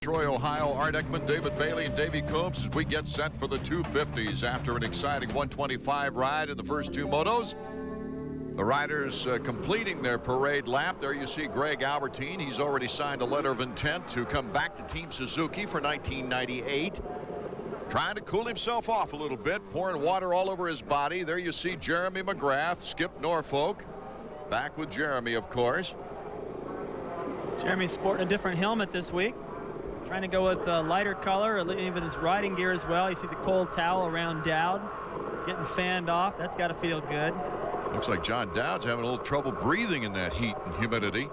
Troy, Ohio, Art Ekman, David Bailey, and Davey Coombs as we get set for the 250s after an exciting 125 ride in the first two motos. The riders completing their parade lap. There you see Greg Albertine. He's already signed a letter of intent to come back to Team Suzuki for 1998. Trying to cool himself off a little bit, pouring water all over his body. There you see Jeremy McGrath, Skip Norfolk. Back with Jeremy, of course. Jeremy's sporting a different helmet this week. Trying to go with a lighter color, even his riding gear as well. You see the cold towel around Dowd getting fanned off. That's got to feel good. Looks like John Dowd's having a little trouble breathing in that heat and humidity.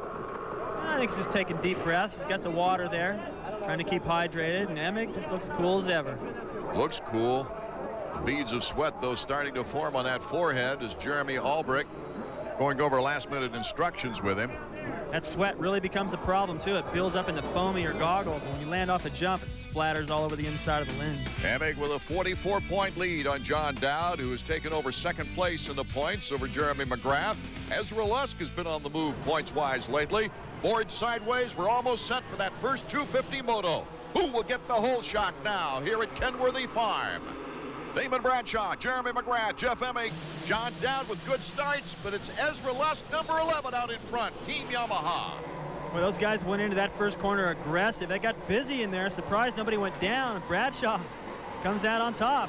I think he's just taking deep breaths. He's got the water there, trying to keep hydrated, and Emig just looks cool as ever. Looks cool. The beads of sweat, though, starting to form on that forehead as Jeremy Albrecht going over last-minute instructions with him. That sweat really becomes a problem, too. It builds up in the foam of your goggles, and when you land off a jump, it splatters all over the inside of the lens. Emig with a 44-point lead on John Dowd, who has taken over second place in the points over Jeremy McGrath. Ezra Lusk has been on the move points-wise lately. Board sideways. We're almost set for that first 250 moto. Who will get the whole shot now here at Kenworthy Farm? Damon Bradshaw, Jeremy McGrath, Jeff Emig, John Dowd with good starts, but it's Ezra Lusk, number 11, out in front, Team Yamaha. Well, those guys went into that first corner aggressive. They got busy in there. Surprised nobody went down. Bradshaw comes out on top.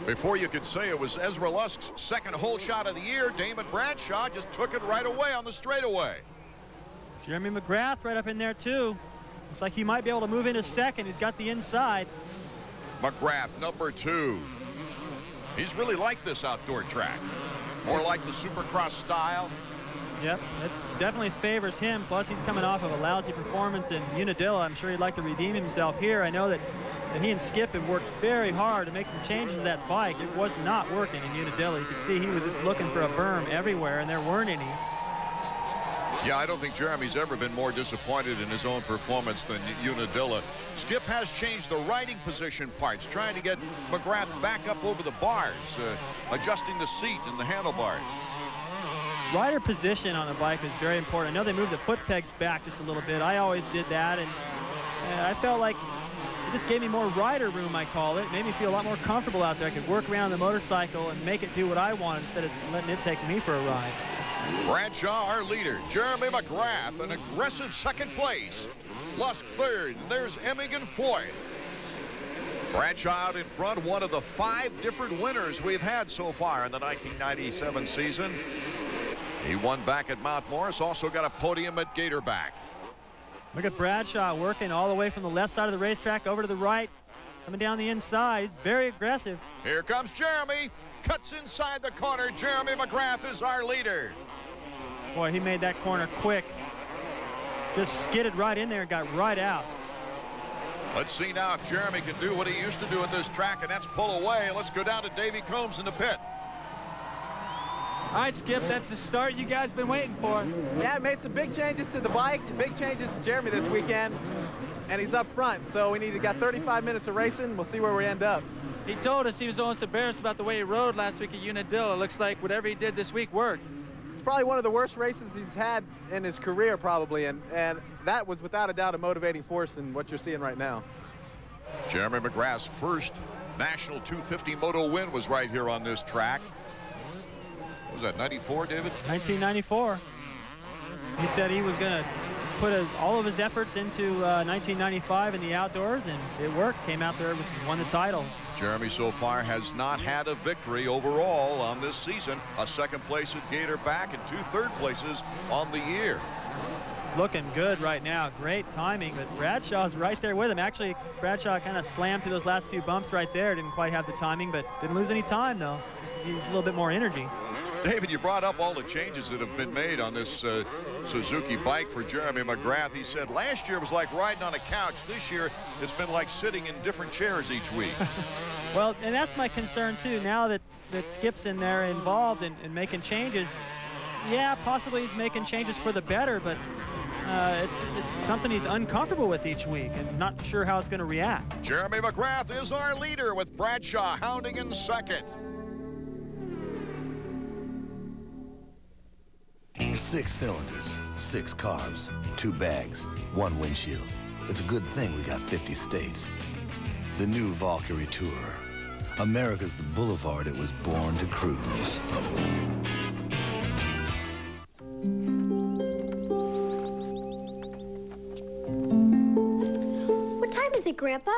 Before you could say it was Ezra Lusk's second whole shot of the year, Damon Bradshaw just took it right away on the straightaway. Jeremy McGrath right up in there, too. Looks like he might be able to move into second. He's got the inside. McGrath, number 2. He's really like this outdoor track. More like the Supercross style. Yep, that definitely favors him. Plus, he's coming off of a lousy performance in Unadilla. I'm sure he'd like to redeem himself here. I know that he and Skip have worked very hard to make some changes to that bike. It was not working in Unadilla. You could see he was just looking for a berm everywhere, and there weren't any. Yeah, I don't think Jeremy's ever been more disappointed in his own performance than Unadilla. Skip has changed the riding position parts, trying to get McGrath back up over the bars, adjusting the seat and the handlebars. Rider position on the bike is very important. I know they moved the foot pegs back just a little bit. I always did that, and I felt like it just gave me more rider room, I call it. It made me feel a lot more comfortable out there. I could work around the motorcycle and make it do what I wanted instead of letting it take me for a ride. Bradshaw, our leader. Jeremy McGrath, an aggressive second place. Lusk third. There's Emig in fourth. Bradshaw out in front, one of the 5 different winners we've had so far in the 1997 season. He won back at Mount Morris, also got a podium at Gatorback. Look at Bradshaw working all the way from the left side of the racetrack over to the right, coming down the inside. He's very aggressive. Here comes Jeremy. Cuts inside the corner. Jeremy McGrath is our leader. Boy, he made that corner quick. Just skidded right in there and got right out. Let's see now if Jeremy can do what he used to do at this track, and that's pull away. Let's go down to Davey Coombs in the pit. All right, Skip, that's the start you guys been waiting for. Yeah, made some big changes to the bike, big changes to Jeremy this weekend, and he's up front. So we got 35 minutes of racing. We'll see where we end up. He told us he was almost embarrassed about the way he rode last week at Unadilla. Looks like whatever he did this week worked. It's probably one of the worst races he's had in his career, probably, and that was without a doubt a motivating force in what you're seeing right now. Jeremy McGrath's first national 250 moto win was right here on this track. What was that, 94, David? 1994. He said he was going to put all of his efforts into 1995 in the outdoors, and it worked. Came out there and won the title. Jeremy so far has not had a victory overall on this season. A second place at Gatorback and 2 third places on the year. Looking good right now. Great timing, but Bradshaw's right there with him. Actually, Bradshaw kind of slammed through those last few bumps right there. Didn't quite have the timing, but didn't lose any time, though. Just used a little bit more energy. David, you brought up all the changes that have been made on this Suzuki bike for Jeremy McGrath. He said last year was like riding on a couch. This year, it's been like sitting in different chairs each week. Well, and that's my concern, too. Now that Skip's in there involved in making changes, yeah, possibly he's making changes for the better, but it's something he's uncomfortable with each week and not sure how it's going to react. Jeremy McGrath is our leader with Bradshaw hounding in second. 6 cylinders, 6 carbs, 2 bags, 1 windshield. It's a good thing we got 50 states. The new Valkyrie Tour. America's the boulevard it was born to cruise. What time is it, Grandpa?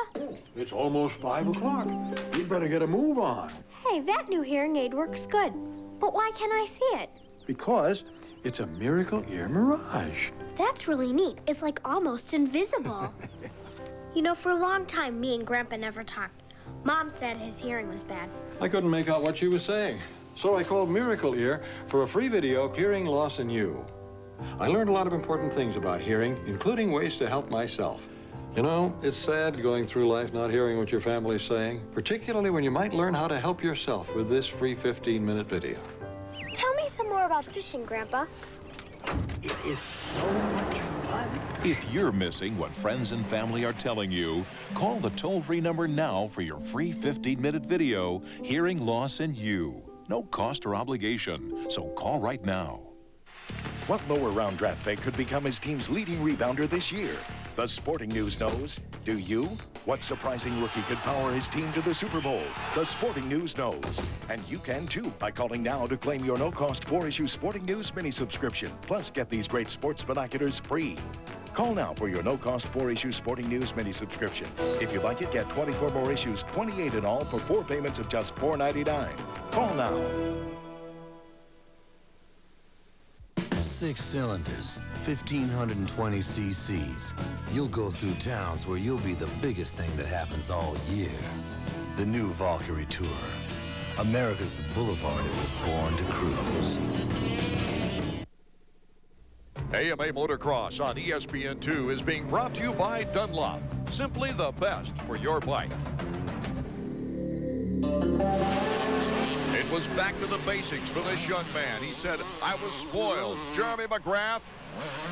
It's almost 5 o'clock. We'd better get a move on. Hey, that new hearing aid works good. But why can't I see it? Because it's a Miracle Ear Mirage. That's really neat. It's like almost invisible. You know, for a long time, me and Grandpa never talked. Mom said his hearing was bad. I couldn't make out what she was saying. So I called Miracle Ear for a free video, Hearing Loss in You. I learned a lot of important things about hearing, including ways to help myself. You know, it's sad going through life not hearing what your family's saying, particularly when you might learn how to help yourself with this free 15-minute video. Tell me some more about fishing, Grandpa. It is so much fun. If you're missing what friends and family are telling you, call the toll-free number now for your free 15-minute video, Hearing Loss in You. No cost or obligation, so call right now. What lower round draft pick could become his team's leading rebounder this year? The Sporting News knows. Do you? What surprising rookie could power his team to the Super Bowl? The Sporting News knows. And you can too by calling now to claim your no-cost 4-issue Sporting News mini subscription. Plus, get these great sports binoculars free. Call now for your no-cost 4-issue Sporting News mini subscription. If you like it, get 24 more issues, 28 in all, for 4 payments of just $4.99. Call now. 6 cylinders, 1,520 cc's. You'll go through towns where you'll be the biggest thing that happens all year. The new Valkyrie Tour. America's the boulevard it was born to cruise. AMA Motocross on ESPN2 is being brought to you by Dunlop. Simply the best for your bike. It was back to the basics for this young man. He said, I was spoiled. Jeremy McGrath,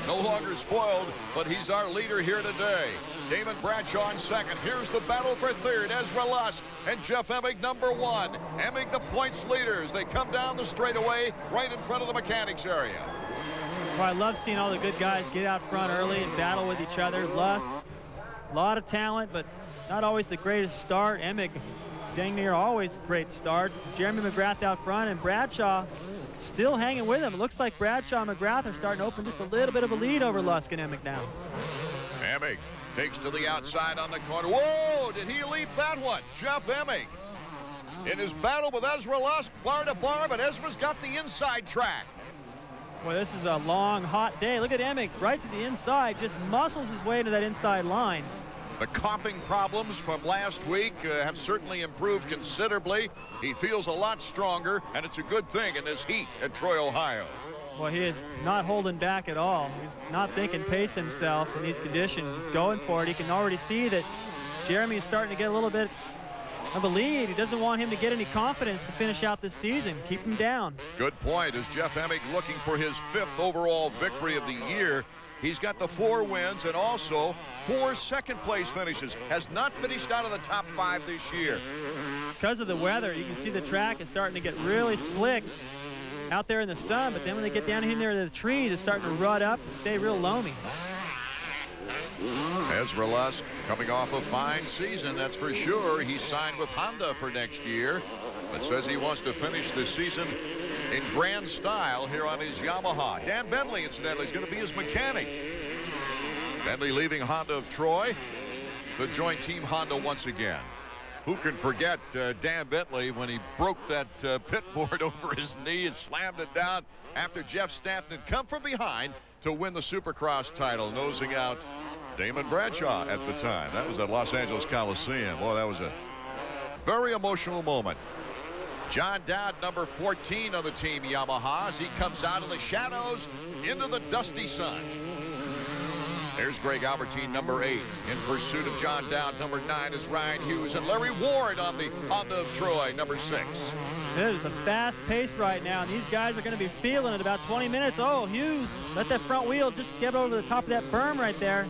no longer spoiled, but he's our leader here today. Damon Bradshaw in second. Here's the battle for third. Ezra Lusk and Jeff Emig number 1. Emig the points leaders. They come down the straightaway right in front of the mechanics area. Well, I love seeing all the good guys get out front early and battle with each other. Lusk, a lot of talent, but not always the greatest start. Emig, dang near always great starts. Jeremy McGrath out front, and Bradshaw still hanging with him. It looks like Bradshaw and McGrath are starting to open just a little bit of a lead over Lusk and Emig now. Emig takes to the outside on the corner. Whoa, did he leap that one? Jeff Emig in his battle with Ezra Lusk, bar to bar, but Ezra's got the inside track. Boy, this is a long, hot day. Look at Emig right to the inside, just muscles his way to that inside line. The coughing problems from last week have certainly improved considerably. He feels a lot stronger, and it's a good thing in this heat at Troy, Ohio. Well, he is not holding back at all. He's not thinking pace himself in these conditions. He's going for it. He can already see that Jeremy is starting to get a little bit of a lead. He doesn't want him to get any confidence to finish out this season. Keep him down. Good point. As Jeff Emig looking for his 5th overall victory of the year. He's got the 4 wins and also 4 second-place finishes. Has not finished out of the top 5 this year. Because of the weather, you can see the track is starting to get really slick out there in the sun, but then when they get down in there to the trees, it's starting to rut up and stay real loamy. Ezra Lusk coming off a fine season, that's for sure. He signed with Honda for next year, but says he wants to finish this season in grand style here on his Yamaha. Dan Bentley, incidentally, is going to be his mechanic. Bentley leaving Honda of Troy to join Team Honda once again. Who can forget Dan Bentley when he broke that pit board over his knee and slammed it down after Jeff Stanton had come from behind to win the Supercross title, nosing out Damon Bradshaw at the time. That was at Los Angeles Coliseum. Boy, that was a very emotional moment. John Dowd, number 14 on the Team Yamaha, as he comes out of the shadows into the dusty sun. There's Greg Albertine, number 8, in pursuit of John Dowd. Number 9 is Ryan Hughes, and Larry Ward on the Honda of Troy, number 6. It is a fast pace right now, and these guys are going to be feeling it about 20 minutes. Oh, Hughes, let that front wheel just get over the top of that berm right there.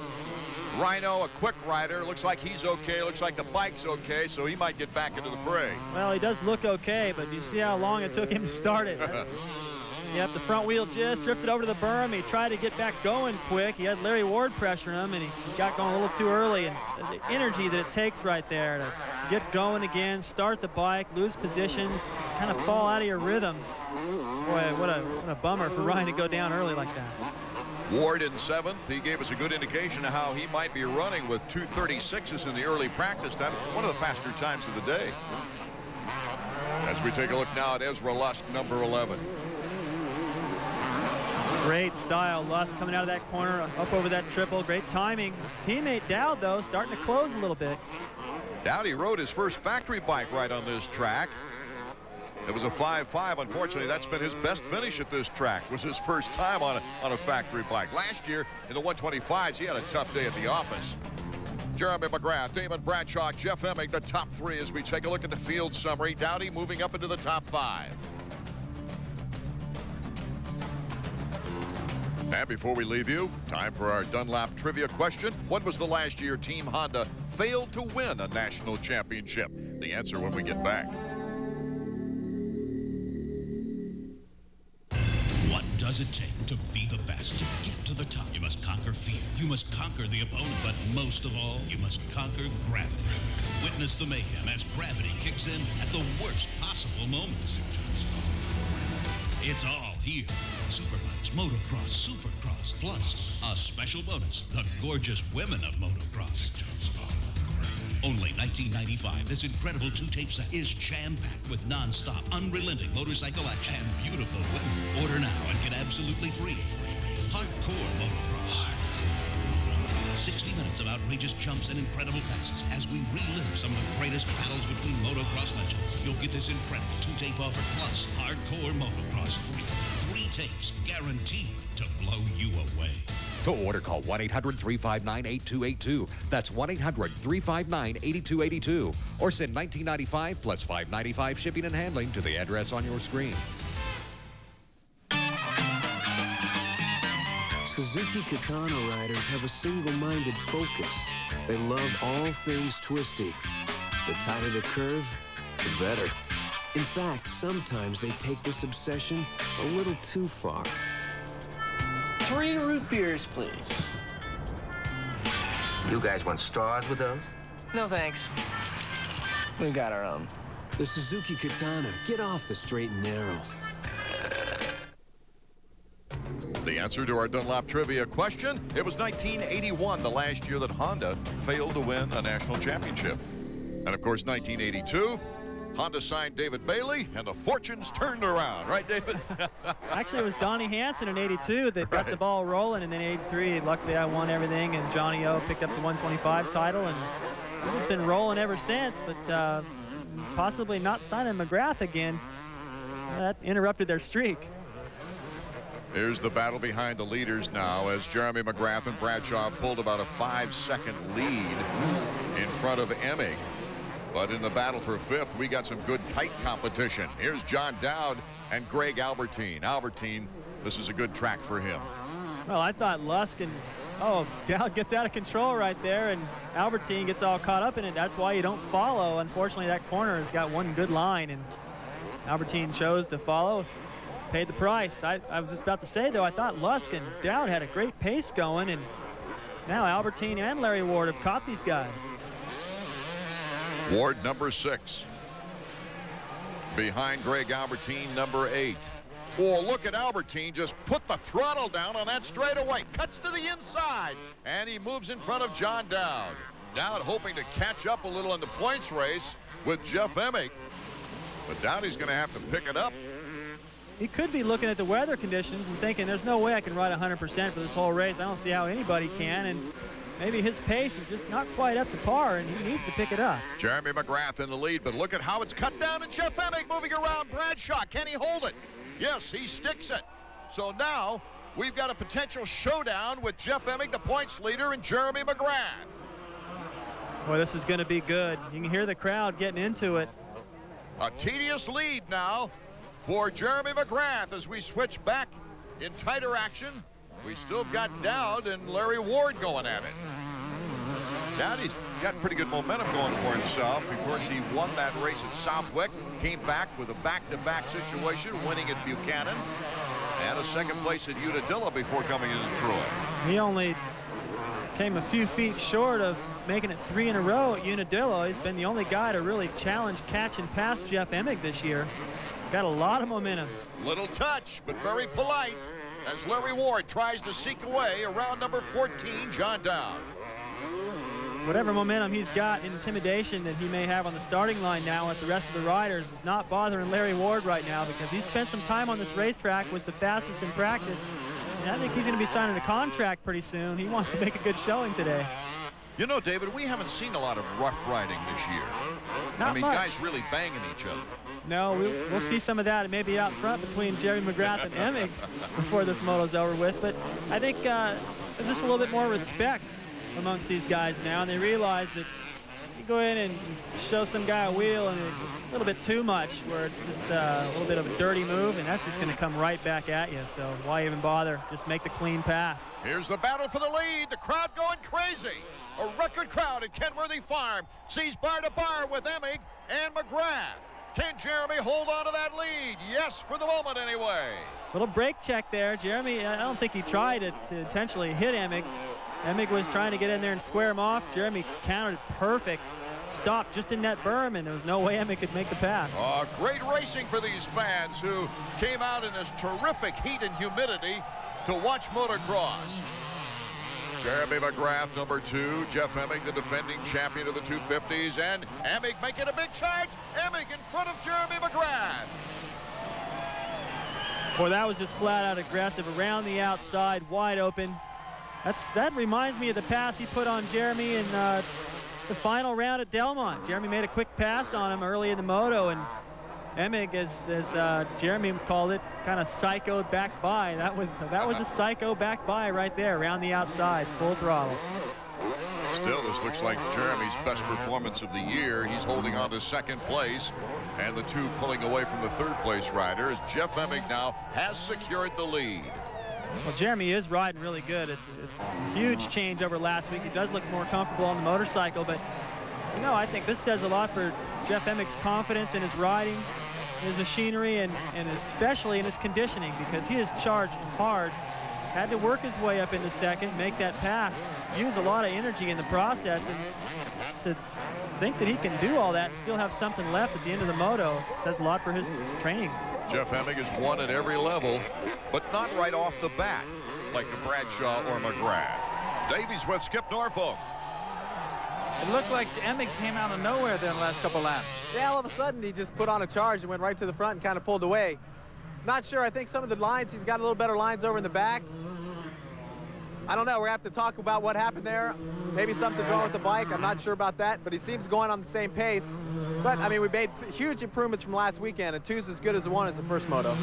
Rhino, a quick rider, looks like he's okay, looks like the bike's okay, so he might get back into the fray. Well, he does look okay, but you see how long it took him to start it. Yep, the front wheel just drifted over to the berm. He tried to get back going quick. He had Larry Ward pressuring him, and he got going a little too early. And the energy that it takes right there to get going again, start the bike, lose positions, kind of fall out of your rhythm. Boy, what a bummer for Ryan to go down early like that. Ward in 7th. He gave us a good indication of how he might be running with 2:36s in the early practice time. One of the faster times of the day. As we take a look now at Ezra Lusk, number 11. Great style, Lusk coming out of that corner, up over that triple. Great timing. Teammate Dowd, though, starting to close a little bit. Dowd, he rode his first factory bike right on this track. It was a 5.5. Unfortunately, that's been his best finish at this track. Was his first time on a factory bike. Last year in the 125s, he had a tough day at the office. Jeremy McGrath, Damon Bradshaw, Jeff Emig, the top 3 as we take a look at the field summary. Dowdy moving up into the top 5. And before we leave you, time for our Dunlap trivia question. When was the last year Team Honda failed to win a national championship? The answer when we get back. What does it take to be the best? To get to the top, you must conquer fear. You must conquer the opponent, but most of all, you must conquer gravity. Witness the mayhem as gravity kicks in at the worst possible moments. It's all here. Superbikes, motocross, supercross, plus a special bonus, the gorgeous women of motocross. Only $19.95. This incredible 2-tape set is jam-packed with non-stop, unrelenting motorcycle action and beautiful women. Order now and get absolutely free. Hardcore motocross. 60 minutes of outrageous jumps and incredible passes as we relive some of the greatest battles between motocross legends. You'll get this incredible 2-tape offer plus hardcore motocross free. 3 tapes guaranteed to blow you away. To order, call 1-800-359-8282. That's 1-800-359-8282. Or send $19.95 plus $5.95 shipping and handling to the address on your screen. Suzuki Katana riders have a single-minded focus. They love all things twisty. The tighter the curve, the better. In fact, sometimes they take this obsession a little too far. 3 root beers, please. You guys want straws with those? No, thanks. We got our own. The Suzuki Katana. Get off the straight and narrow. The answer to our Dunlop trivia question, it was 1981, the last year that Honda failed to win a national championship. And of course, 1982, Honda signed David Bailey, and the fortunes turned around. Right, David? Actually, it was Donnie Hansen in 82 that got the ball rolling, and then 83, luckily I won everything, and Johnny O picked up the 125 title, and it's been rolling ever since, but possibly not signing McGrath again. That interrupted their streak. Here's the battle behind the leaders now as Jeremy McGrath and Bradshaw pulled about a 5-second lead in front of Emig. But in the battle for 5th, we got some good tight competition. Here's John Dowd and Greg Albertine. Albertine, this is a good track for him. Well, I thought Lusk and, Dowd gets out of control right there, and Albertine gets all caught up in it. That's why you don't follow. Unfortunately, that corner has got one good line, and Albertine chose to follow. Paid the price. I was just about to say, though, I thought Lusk and Dowd had a great pace going, and now Albertine and Larry Ward have caught these guys. Ward, number 6. Behind Greg Albertine, number 8. Oh, look at Albertine just put the throttle down on that straightaway. Cuts to the inside, and he moves in front of John Dowd. Dowd hoping to catch up a little in the points race with Jeff Emig. But Dowdy's going to have to pick it up. He could be looking at the weather conditions and thinking, there's no way I can ride 100% for this whole race. I don't see how anybody can, and maybe his pace is just not quite up to par, and he needs to pick it up. Jeremy McGrath in the lead, but look at how it's cut down, and Jeff Emig moving around Bradshaw. Can he hold it? Yes, he sticks it. So now we've got a potential showdown with Jeff Emig, the points leader, and Jeremy McGrath. Boy, this is going to be good. You can hear the crowd getting into it. A tedious lead now for Jeremy McGrath as we switch back in tighter action. We still got Dowd and Larry Ward going at it. Dowdy's got pretty good momentum going for himself. Of course, he won that race at Southwick, came back with a back-to-back situation, winning at Buchanan. And a second place at Unadilla before coming into Troy. He only came a few feet short of making it 3 in a row at Unadilla. He's been the only guy to really challenge, catch, and pass Jeff Emig this year. Got a lot of momentum. Little touch, but very polite, as Larry Ward tries to seek away around number 14, John Dowd. Whatever momentum he's got, intimidation that he may have on the starting line now with the rest of the riders is not bothering Larry Ward right now, because he spent some time on this racetrack, was the fastest in practice, and I think he's going to be signing a contract pretty soon. He wants to make a good showing today. You know, David, we haven't seen a lot of rough riding this year. Not I mean, much. guys really banging each other. No, we'll see some of that maybe out front between Jeremy McGrath and Emig before this moto's over with, but I think there's just a little bit more respect amongst these guys now, and they realize that you go in and show some guy a wheel and a little bit too much, where it's just a little bit of a dirty move, and that's just going to come right back at you. So why even bother? Just make the clean pass. Here's the battle for the lead. The crowd going crazy. A record crowd at Kenworthy Farm sees bar to bar with Emig and McGrath. Can Jeremy hold on to that lead? Yes, for the moment anyway. Little brake check there. Jeremy, I don't think he tried to intentionally hit Emig. Emig was trying to get in there and square him off. Jeremy countered perfect. Stopped just in that berm, and there was no way Emig could make the pass. Great racing for these fans who came out in this terrific heat and humidity to watch motocross. Jeremy McGrath, number 2. Jeff Emig, the defending champion of the 250s. And Emig making a big charge. Emig in front of Jeremy McGrath. Boy, that was just flat out aggressive. Around the outside, wide open. That reminds me of the pass he put on Jeremy in the final round at Delmont. Jeremy made a quick pass on him early in the moto, and Emig, as Jeremy called it, kind of psychoed back by. That was a psycho back by right there, around the outside, full throttle. Still, this looks like Jeremy's best performance of the year. He's holding on to second place, and the two pulling away from the third place rider as Jeff Emig now has secured the lead. Well, Jeremy is riding really good. It's a huge change over last week. He does look more comfortable on the motorcycle, but you know, I think this says a lot for Jeff Emig's confidence in his riding, his machinery, and especially in his conditioning, because he has charged hard, had to work his way up into second, make that pass, use a lot of energy in the process, and to think that he can do all that and still have something left at the end of the moto says a lot for his training. Jeff Emig has won at every level, but not right off the bat like a Bradshaw or McGrath. Davies with Skip Norfolk. It looked like Emig came out of nowhere there in the last couple laps. Yeah, all of a sudden he just put on a charge and went right to the front and kind of pulled away. Not sure. I think some of the lines, he's got a little better lines over in the back. I don't know. We're going to have to talk about what happened there. Maybe something's wrong with the bike. I'm not sure about that, but he seems going on the same pace. But, I mean, we made huge improvements from last weekend, and 2's as good as 1 as the first moto.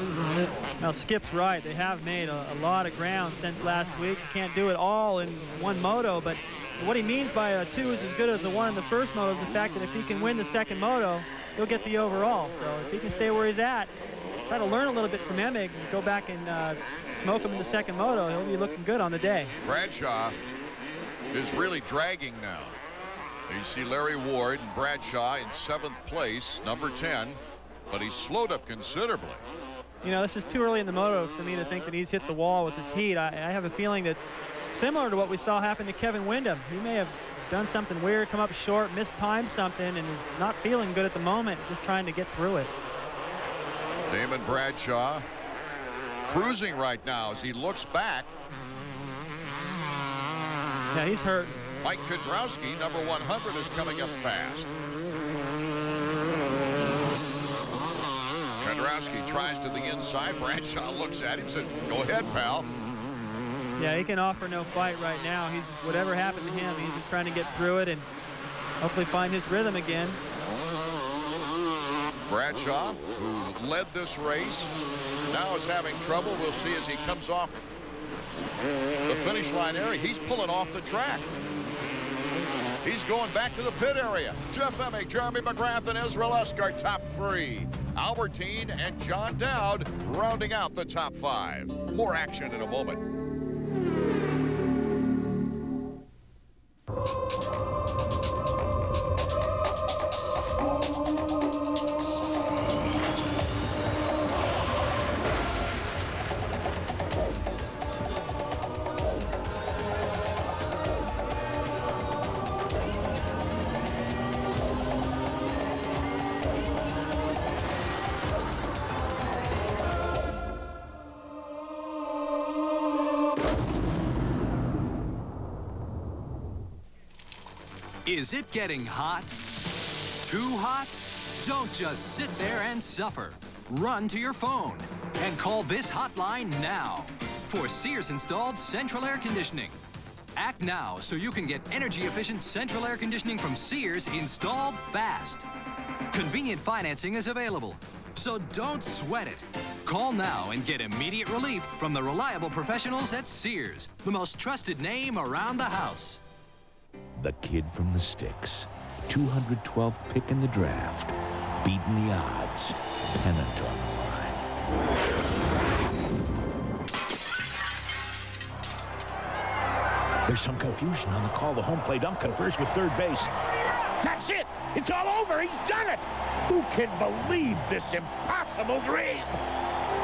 Now, Skip's right. They have made a lot of ground since last week. You can't do it all in one moto, but what he means by a 2 is as good as the 1 in the first moto is the fact that if he can win the second moto, he'll get the overall. So if he can stay where he's at, try to learn a little bit from Emig and go back and smoke him in the second moto, he'll be looking good on the day. Bradshaw is really dragging now. You see Larry Ward and Bradshaw in 7th place, number 10, but he's slowed up considerably. You know, this is too early in the moto for me to think that he's hit the wall with his heat. I have a feeling that similar to what we saw happen to Kevin Windham, he may have done something weird, come up short, mistimed something, and is not feeling good at the moment, just trying to get through it. Damon Bradshaw cruising right now as he looks back. Yeah, he's hurt. Mike Kudrowski, number 100, is coming up fast. Kudrowski tries to the inside. Bradshaw looks at him and said, go ahead, pal. Yeah, he can offer no fight right now. He's whatever happened to him, he's just trying to get through it and hopefully find his rhythm again. Bradshaw, who led this race, now is having trouble. We'll see as he comes off the finish line area. He's pulling off the track. He's going back to the pit area. Jeff Emig, Jeremy McGrath, and Israel Escar, top 3. Albertine and John Dowd rounding out the top 5. More action in a moment. Is it getting hot? Too hot? Don't just sit there and suffer. Run to your phone and call this hotline now for Sears installed central air conditioning. Act now so you can get energy-efficient central air conditioning from Sears installed fast. Convenient financing is available, so don't sweat it. Call now and get immediate relief from the reliable professionals at Sears, the most trusted name around the house. The kid from the sticks, 212th pick in the draft, beating the odds, pennant on the line. There's some confusion on the call. The home plate ump confers with third base. That's it! It's all over! He's done it! Who can believe this impossible dream?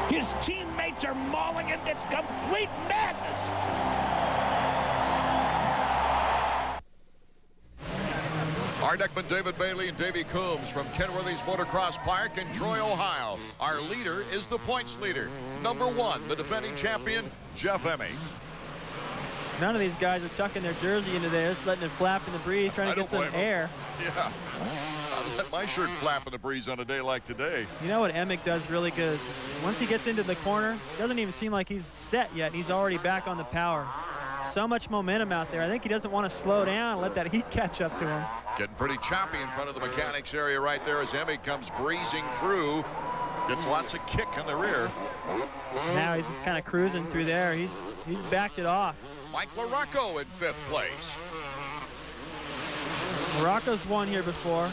His teammates are mauling him. It's complete madness! Our deckman David Bailey and Davey Coombs from Kenworthy's Motocross Park in Troy, Ohio. Our leader is the points leader. Number 1, the defending champion, Jeff Emmy. None of these guys are tucking their jersey into there, just letting it flap in the breeze, trying to get some air. Yeah. I'll let my shirt flap in the breeze on a day like today. You know what Emick does really good is once he gets into the corner, doesn't even seem like he's set yet. He's already back on the power. So much momentum out there. I think he doesn't want to slow down and let that heat catch up to him. Getting pretty choppy in front of the mechanics area right there as Emmy comes breezing through. Gets lots of kick in the rear. Now he's just kind of cruising through there. He's backed it off. Mike LaRocco in 5th place. Morocco's won here before.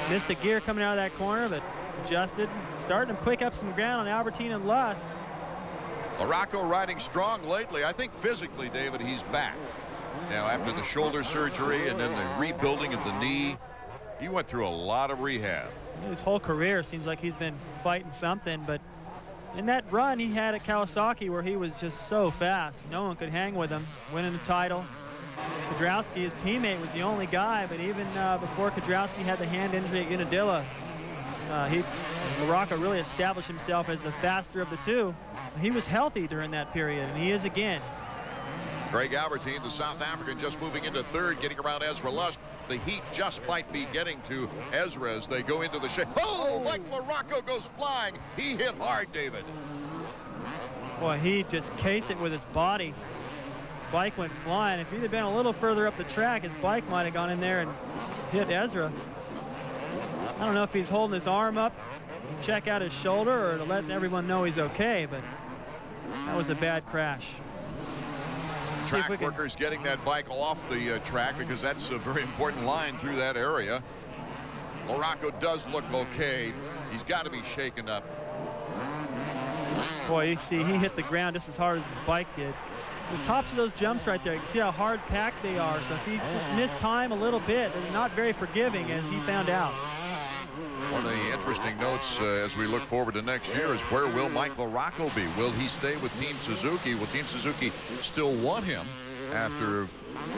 Missed a gear coming out of that corner, but adjusted. Starting to pick up some ground on Albertine and Lusk. LaRocco riding strong lately. I think physically, David, he's back. Now, after the shoulder surgery and then the rebuilding of the knee, he went through a lot of rehab. His whole career seems like he's been fighting something, but in that run he had at Kawasaki where he was just so fast, no one could hang with him, winning the title. Kudrowski, his teammate, was the only guy, but even before Kudrowski had the hand injury at Unadilla, LaRocco really established himself as the faster of the two. He was healthy during that period, and he is again. Greg Albertine, the South African, just moving into 3rd, getting around Ezra Lusk. The heat just might be getting to Ezra as they go into the shade. Oh, Mike LaRocco goes flying. He hit hard, David. Boy, he just cased it with his body. Bike went flying. If he'd have been a little further up the track, his bike might have gone in there and hit Ezra. I don't know if he's holding his arm up to check out his shoulder or to let everyone know he's okay, but that was a bad crash. Track workers getting that bike off the track because that's a very important line through that area. LaRocco does look okay. He's got to be shaken up. Boy, you see he hit the ground just as hard as his bike did. The tops of those jumps right there, you can see how hard packed they are. So if he just missed time a little bit, they're not very forgiving, as he found out. One of the interesting notes as we look forward to next year is where will Mike LaRocco be? Will he stay with Team Suzuki? Will Team Suzuki still want him after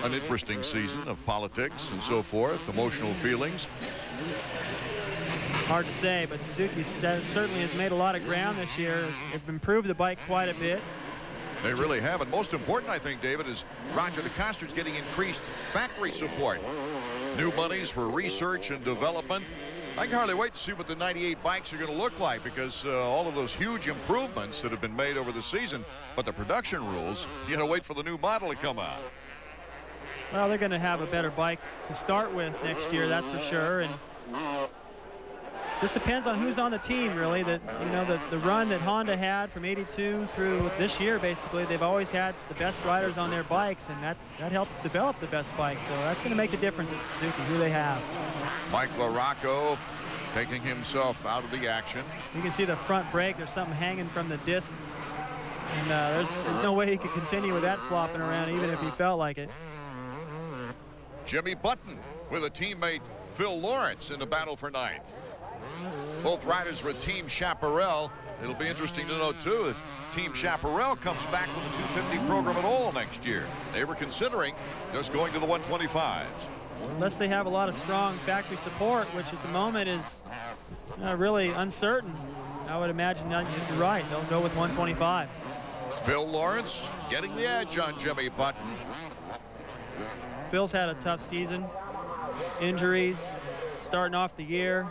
an interesting season of politics and so forth, emotional feelings? Hard to say, but Suzuki certainly has made a lot of ground this year. They've improved the bike quite a bit. They really have. And most important, I think, David, is Roger DeCoster's getting increased factory support. New monies for research and development. I can hardly wait to see what the 98 bikes are going to look like because all of those huge improvements that have been made over the season. But the production rules, you know, wait for the new model to come out. Well, they're going to have a better bike to start with next year, that's for sure. And just depends on who's on the team, really. That, you know, the run that Honda had from '82 through this year, basically, they've always had the best riders on their bikes, and that helps develop the best bikes. So that's going to make the difference at Suzuki, who they have. Mike LaRocco taking himself out of the action. You can see the front brake. There's something hanging from the disc. And there's no way he could continue with that flopping around, even if he felt like it. Jimmy Button with a teammate, Phil Lawrence, in the battle for 9th. Both riders with Team Chaparral. It'll be interesting to note, too, if Team Chaparral comes back with the 250 program at all next year. They were considering just going to the 125s. Unless they have a lot of strong factory support, which at the moment is really uncertain. I would imagine you're right. They'll go with 125s. Phil Lawrence getting the edge on Jimmy Button. Phil's had a tough season. Injuries, starting off the year.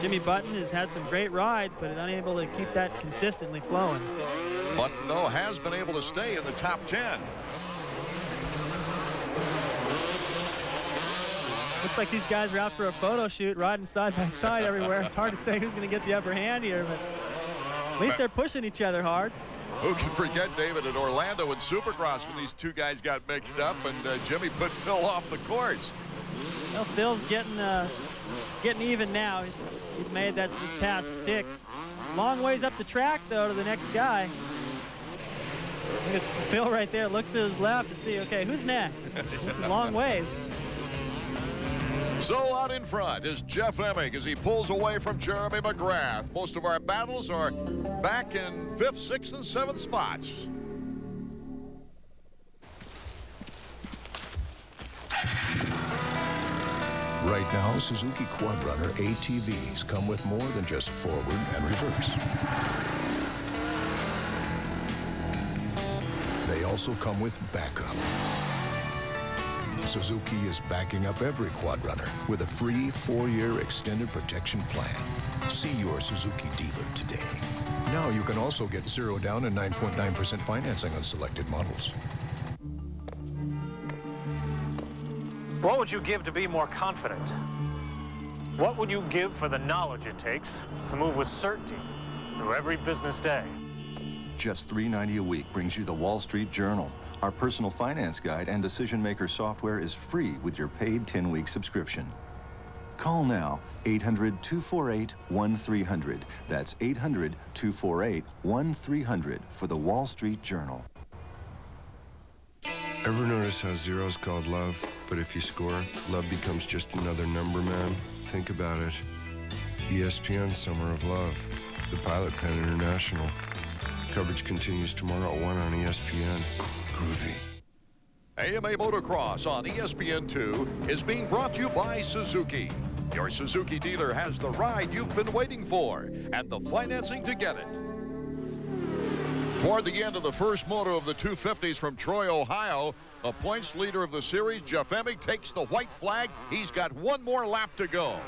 Jimmy Button has had some great rides, but is unable to keep that consistently flowing. Button, though, has been able to stay in the top 10. Looks like these guys are out for a photo shoot, riding side by side everywhere. It's hard to say who's going to get the upper hand here, but at least they're pushing each other hard. Who can forget, David, at Orlando in Supercross when these two guys got mixed up and Jimmy put Phil off the course. Well, Phil's getting even now. He's made that pass stick. Long ways up the track, though, to the next guy. I guess Phil right there looks to his left to see, okay, who's next? It's a long ways. So out in front is Jeff Emig as he pulls away from Jeremy McGrath. Most of our battles are back in 5th, 6th, and 7th spots. Right now, Suzuki Quadrunner ATVs come with more than just forward and reverse. They also come with backup. Suzuki is backing up every Quadrunner with a free 4-year extended protection plan. See your Suzuki dealer today. Now you can also get 0 down and 9.9% financing on selected models. What would you give to be more confident? What would you give for the knowledge it takes to move with certainty through every business day? Just $3.90 a week brings you the Wall Street Journal. Our personal finance guide and decision maker software is free with your paid 10-week subscription. Call now, 800-248-1300. That's 800-248-1300 for the Wall Street Journal. Ever notice how zero's called love, but if you score, love becomes just another number, man? Think about it. ESPN Summer of Love, the Pilot Pen International. Coverage continues tomorrow at 1 on ESPN. Groovy. AMA Motocross on ESPN2 is being brought to you by Suzuki. Your Suzuki dealer has the ride you've been waiting for and the financing to get it. Toward the end of the first moto of the 250s from Troy, Ohio, a points leader of the series, Jeff Emig, takes the white flag. He's got one more lap to go.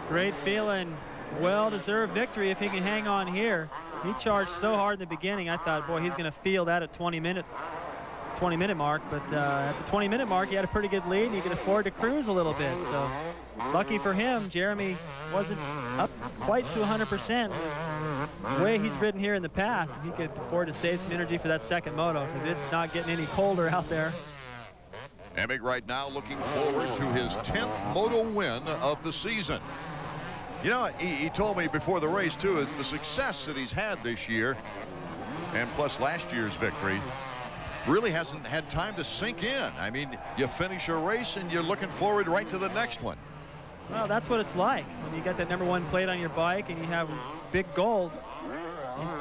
Great feeling. Well-deserved victory if he can hang on here. He charged so hard in the beginning, I thought, boy, he's going to feel that at 20-minute mark. But at the 20-minute mark, he had a pretty good lead, and he could afford to cruise a little bit. So lucky for him, Jeremy wasn't up quite to 100%. The way he's ridden here in the past, he could afford to save some energy for that second moto because it's not getting any colder out there. Emig right now looking forward to his 10th moto win of the season. You know, he told me before the race, too, the success that he's had this year, and plus last year's victory, really hasn't had time to sink in. I mean, you finish a race and you're looking forward right to the next one. Well, that's what it's like when you got that #1 plate on your bike and you have big goals.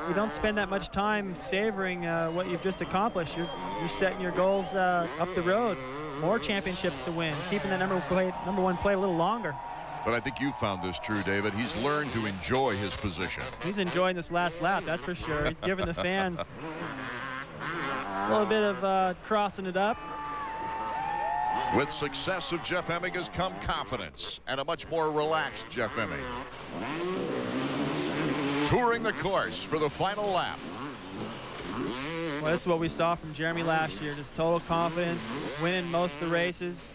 You don't spend that much time savoring what you've just accomplished. You're setting your goals up the road. More championships to win, keeping that #1 plate a little longer. But I think you found this true, David. He's learned to enjoy his position. He's enjoying this last lap, that's for sure. He's giving the fans a little bit of crossing it up. With success of Jeff Emig has come confidence and a much more relaxed Jeff Emig. Touring the course for the final lap. Well, this is what we saw from Jeremy last year. Just total confidence, winning most of the races,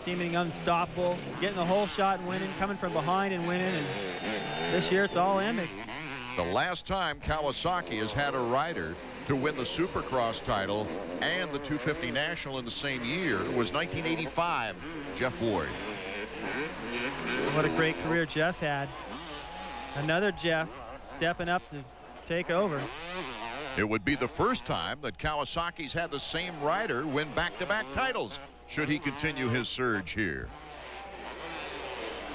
seeming unstoppable, getting the whole shot and winning, coming from behind and winning. And this year it's all Emig. The last time Kawasaki has had a rider to win the Supercross title and the 250 National in the same year was 1985, Jeff Ward. What a great career Jeff had. Another Jeff stepping up to take over. It would be the first time that Kawasaki's had the same rider win back-to-back titles, should he continue his surge here.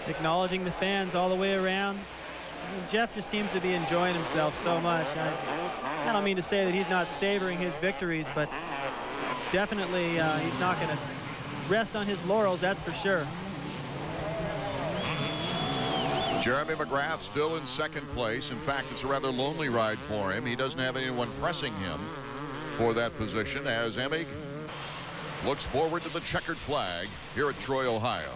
Acknowledging the fans all the way around. I mean, Jeff just seems to be enjoying himself so much. I don't mean to say that he's not savoring his victories, but definitely he's not going to rest on his laurels, that's for sure. Jeremy McGrath still in second place. In fact, it's a rather lonely ride for him. He doesn't have anyone pressing him for that position as Emig looks forward to the checkered flag here at Troy, Ohio.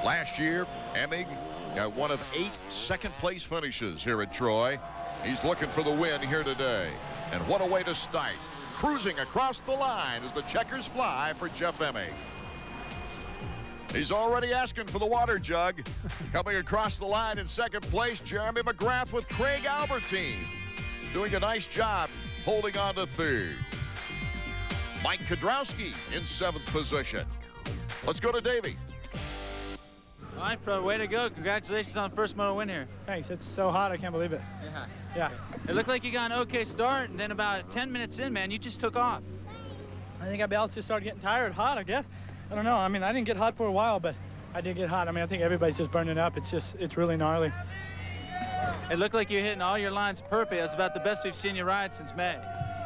Last year, Emig got one of 8 second-place finishes here at Troy. He's looking for the win here today. And what a way to start. Cruising across the line as the checkers fly for Jeff Emig. He's already asking for the water jug. Coming across the line in second place, Jeremy McGrath with Craig Albertine. Doing a nice job holding on to third. Mike Kudrowski in 7th position. Let's go to Davey. All right, Fred, way to go. Congratulations on the first moto win here. Thanks. It's so hot, I can't believe it. Yeah. It looked like you got an okay start, and then about 10 minutes in, man, you just took off. I think everybody else just started getting tired, hot, I guess. I don't know. I mean, I didn't get hot for a while, but I did get hot. I mean, I think everybody's just burning up. It's really gnarly. It looked like you're hitting all your lines perfect. That's about the best we've seen you ride since May.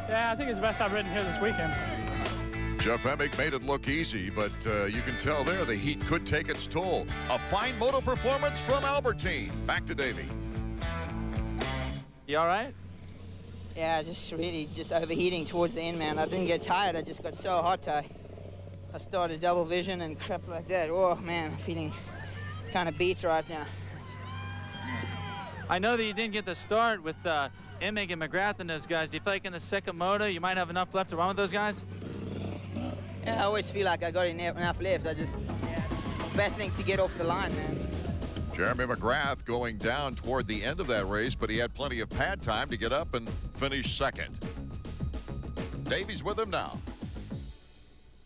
Yeah, I think it's the best I've ridden here this weekend. Jeff Emig made it look easy, but you can tell there the heat could take its toll. A fine moto performance from Albertine. Back to Davey. You all right? Yeah, just overheating towards the end, man. I didn't get tired. I just got so hot. I started double vision and crap like that. Oh, man, I'm feeling kind of beat right now. I know that you didn't get the start with Emig and McGrath and those guys. Do you feel like in the second moto you might have enough left to run with those guys? Yeah, I always feel like I got enough left. I just battling to get off the line, man. Jeremy McGrath going down toward the end of that race, but he had plenty of pad time to get up and finish second. Davey's with him now.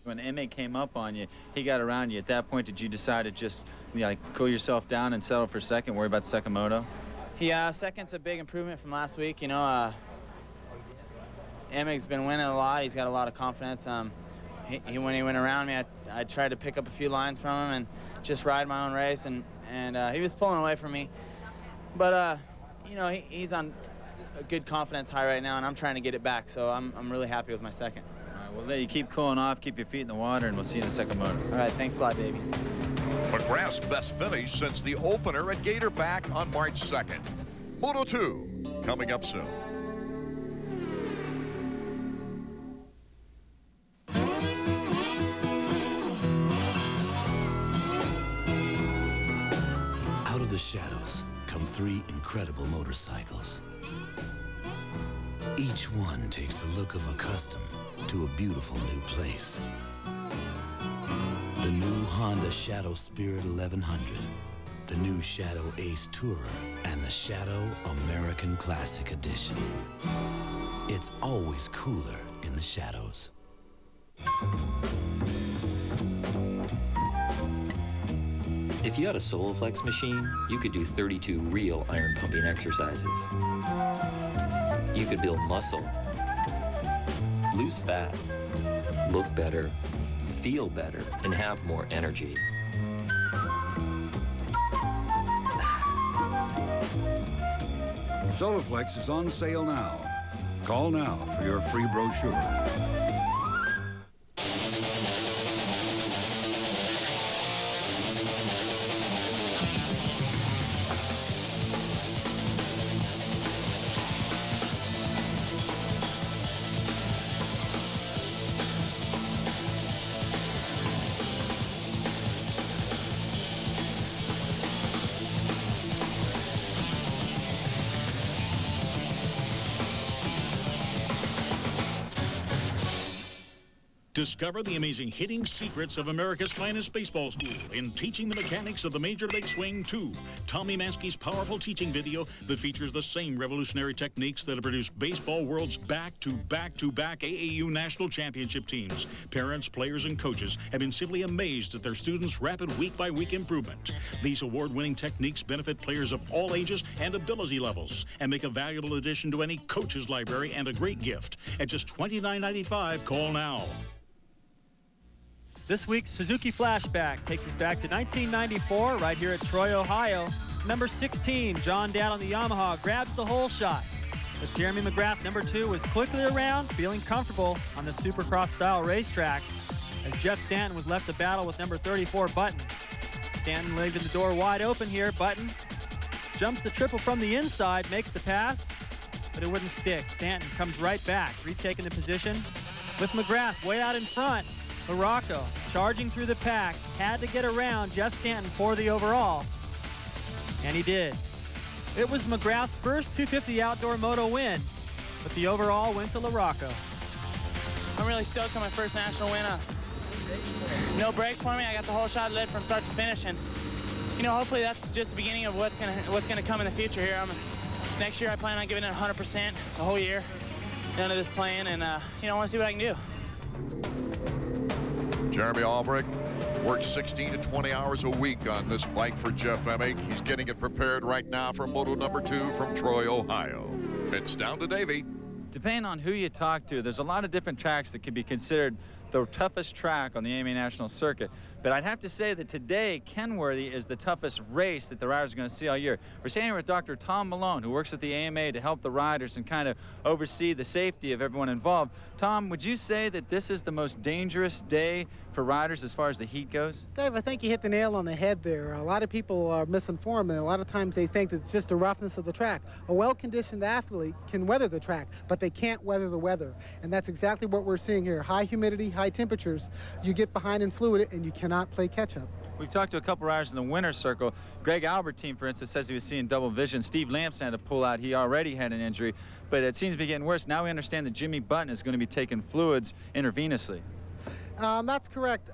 When Emig came up on you, he got around you. At that point, did you decide to just cool yourself down and settle for second, worry about the second moto? Yeah, second's a big improvement from last week. You know, Emig's been winning a lot. He's got a lot of confidence. When he went around me, I tried to pick up a few lines from him and just ride my own race, and he was pulling away from me. But, you know, he's on a good confidence high right now, and I'm trying to get it back, so I'm really happy with my second. All right, well, let you keep cooling off, keep your feet in the water, and we'll see you in the second moto. All right, thanks a lot, baby. McGrath's best finish since the opener at Gatorback on March 2nd. Moto 2 coming up soon. Out of the shadows come 3 incredible motorcycles. Each one takes the look of a custom to a beautiful new place. The new Honda Shadow Spirit 1100, the new Shadow Ace Tourer, and the Shadow American Classic Edition. It's always cooler in the shadows. If you had a Soloflex machine, you could do 32 real iron pumping exercises. You could build muscle, lose fat, look better, feel better, and have more energy. Soloflex is on sale now. Call now for your free brochure. Discover the amazing hitting secrets of America's finest baseball school in Teaching the Mechanics of the Major League Swing 2. Tommy Mansky's powerful teaching video that features the same revolutionary techniques that have produced baseball world's back-to-back-to-back AAU national championship teams. Parents, players, and coaches have been simply amazed at their students' rapid week-by-week improvement. These award-winning techniques benefit players of all ages and ability levels and make a valuable addition to any coach's library and a great gift. At just $29.95, call now. This week's Suzuki Flashback takes us back to 1994, right here at Troy, Ohio. Number 16, John Dowd on the Yamaha, grabs the hole shot. As Jeremy McGrath, number 2, was quickly around, feeling comfortable on the Supercross-style racetrack. As Jeff Stanton was left to battle with number 34, Button. Stanton leaving the door wide open here. Button jumps the triple from the inside, makes the pass, but it wouldn't stick. Stanton comes right back, retaking the position with McGrath way out in front. LaRocco charging through the pack, had to get around Jeff Stanton for the overall, and he did. It was McGrath's first 250 outdoor moto win, but the overall went to LaRocco. I'm really stoked on my first national win. No breaks for me. I got the whole shot lid from start to finish, and you know, hopefully that's just the beginning of what's gonna come in the future here. Next year I plan on giving it 100% the whole year, none of this playing, and you know, I want to see what I can do. Jeremy Albrecht works 16 to 20 hours a week on this bike for Jeff Emig. He's getting it prepared right now for Moto number 2 from Troy, Ohio. It's down to Davey. Depending on who you talk to, there's a lot of different tracks that could be considered the toughest track on the AMA National Circuit. But I'd have to say that today, Kenworthy is the toughest race that the riders are going to see all year. We're standing here with Dr. Tom Malone, who works with the AMA to help the riders and kind of oversee the safety of everyone involved. Tom, would you say that this is the most dangerous day for riders as far as the heat goes? Dave, I think you hit the nail on the head there. A lot of people are misinformed, and a lot of times they think that it's just the roughness of the track. A well-conditioned athlete can weather the track, but they can't weather the weather. And that's exactly what we're seeing here. High humidity, high temperatures. You get behind in fluid, and you cannot play catch-up. We've talked to a couple riders in the winner's circle. Greg Albertine, for instance, says he was seeing double vision. Steve Lamson had to pull out. He already had an injury, but it seems to be getting worse. Now we understand that Jimmy Button is going to be taking fluids intravenously. That's correct.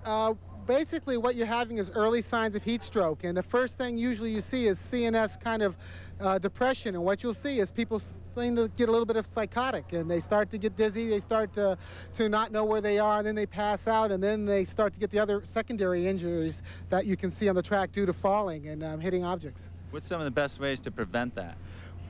Basically, what you're having is early signs of heat stroke, and the first thing usually you see is CNS kind of depression, and what you'll see is people seem to get a little bit of psychotic, and they start to get dizzy, they start to not know where they are, and then they pass out, and then they start to get the other secondary injuries that you can see on the track due to falling and hitting objects. What's some of the best ways to prevent that?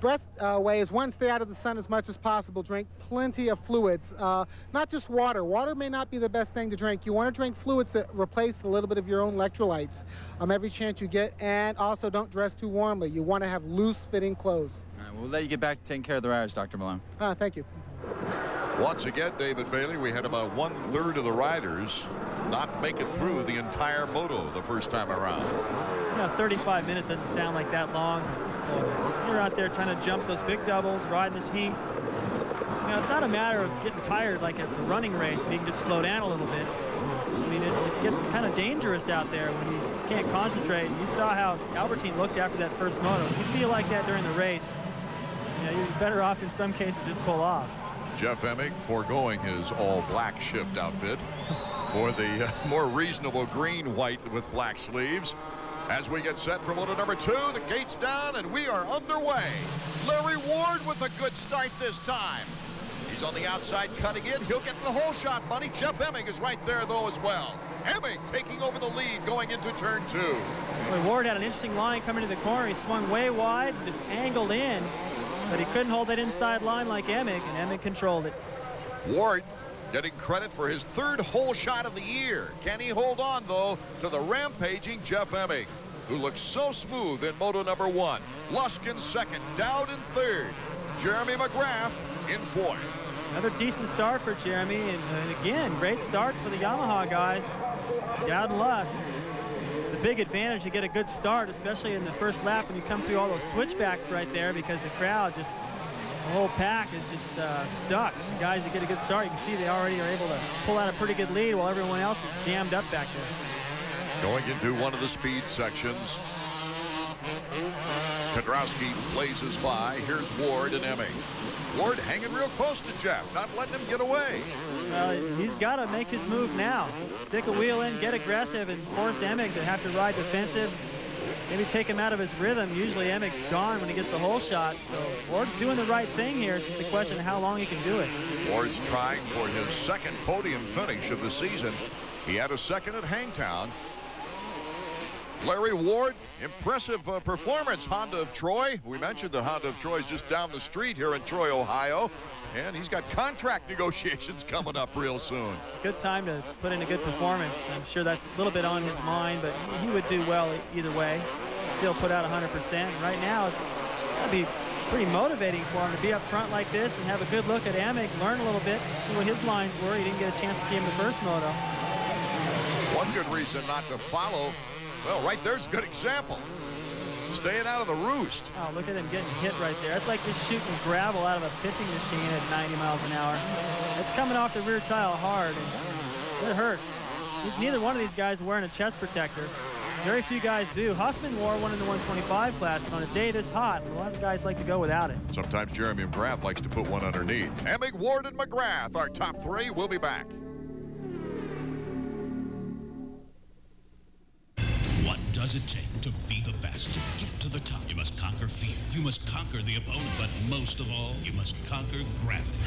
Best way is, one, stay out of the sun as much as possible. Drink plenty of fluids, not just water. Water may not be the best thing to drink. You want to drink fluids that replace a little bit of your own electrolytes every chance you get, and also don't dress too warmly. You want to have loose-fitting clothes. All right, we'll let you get back to taking care of the riders, Dr. Malone. Thank you. Once again, David Bailey, we had about 1/3 of the riders not make it through the entire moto the first time around. You know, 35 minutes doesn't sound like that long. You're out there trying to jump those big doubles, riding this heat. You know, it's not a matter of getting tired like it's a running race and you can just slow down a little bit. I mean, it gets kind of dangerous out there when you can't concentrate. You saw how Albertine looked after that first moto. If you feel like that during the race, you know, you're better off in some cases just pull off. Jeff Emig foregoing his all-black shift outfit for the more reasonable green-white with black sleeves. As we get set for moto number 2, the gate's down and we are underway. Larry Ward with a good start this time. He's on the outside cutting in. He'll get the whole shot money. Jeff Emig is right there though as well. Emig taking over the lead going into turn 2. Well, Ward had an interesting line coming to the corner. He swung way wide, just angled in, but he couldn't hold that inside line like Emig, and Emig controlled it. Ward getting credit for his 3rd whole shot of the year. Can he hold on, though, to the rampaging Jeff Emig, who looks so smooth in moto number 1. Lusk in 2nd, Dowd in 3rd, Jeremy McGrath in 4th. Another decent start for Jeremy, and again, great starts for the Yamaha guys, Dowd and Lusk. It's a big advantage to get a good start, especially in the first lap when you come through all those switchbacks right there, because the crowd just, the whole pack is just stuck. The guys that get a good start, you can see they already are able to pull out a pretty good lead while everyone else is jammed up back there. Going into one of the speed sections. Kudrowski blazes by. Here's Ward and Emig. Ward hanging real close to Jeff, not letting him get away. He's got to make his move now. Stick a wheel in, get aggressive, and force Emig to have to ride defensive. Maybe take him out of his rhythm. Usually Emig's gone when he gets the whole shot. So Ward's doing the right thing here. It's just a question of how long he can do it. Ward's trying for his 2nd podium finish of the season. He had a 2nd at Hangtown. Larry Ward, impressive performance. Honda of Troy. We mentioned that Honda of Troy is just down the street here in Troy, Ohio. And he's got contract negotiations coming up real soon. Good time to put in a good performance. I'm sure that's a little bit on his mind, but he would do well either way. Still put out 100%. Right now, it's got to be pretty motivating for him to be up front like this and have a good look at Emig, learn a little bit, see what his lines were. He didn't get a chance to see him the first moto. One good reason not to follow, well, right there's a good example. Staying out of the roost. Oh, look at him getting hit right there. It's like just shooting gravel out of a pitching machine at 90 miles an hour. It's coming off the rear tile hard, and it hurts. Neither one of these guys wearing a chest protector. Very few guys do. Huffman wore one in the 125 class, but on a day this hot, a lot of guys like to go without it. Sometimes Jeremy McGrath likes to put one underneath. Hemming, Ward, and McGrath, our top three. We'll be back. What does it take to be the best? To get to the top, you must conquer fear. You must conquer the opponent, but most of all, you must conquer gravity.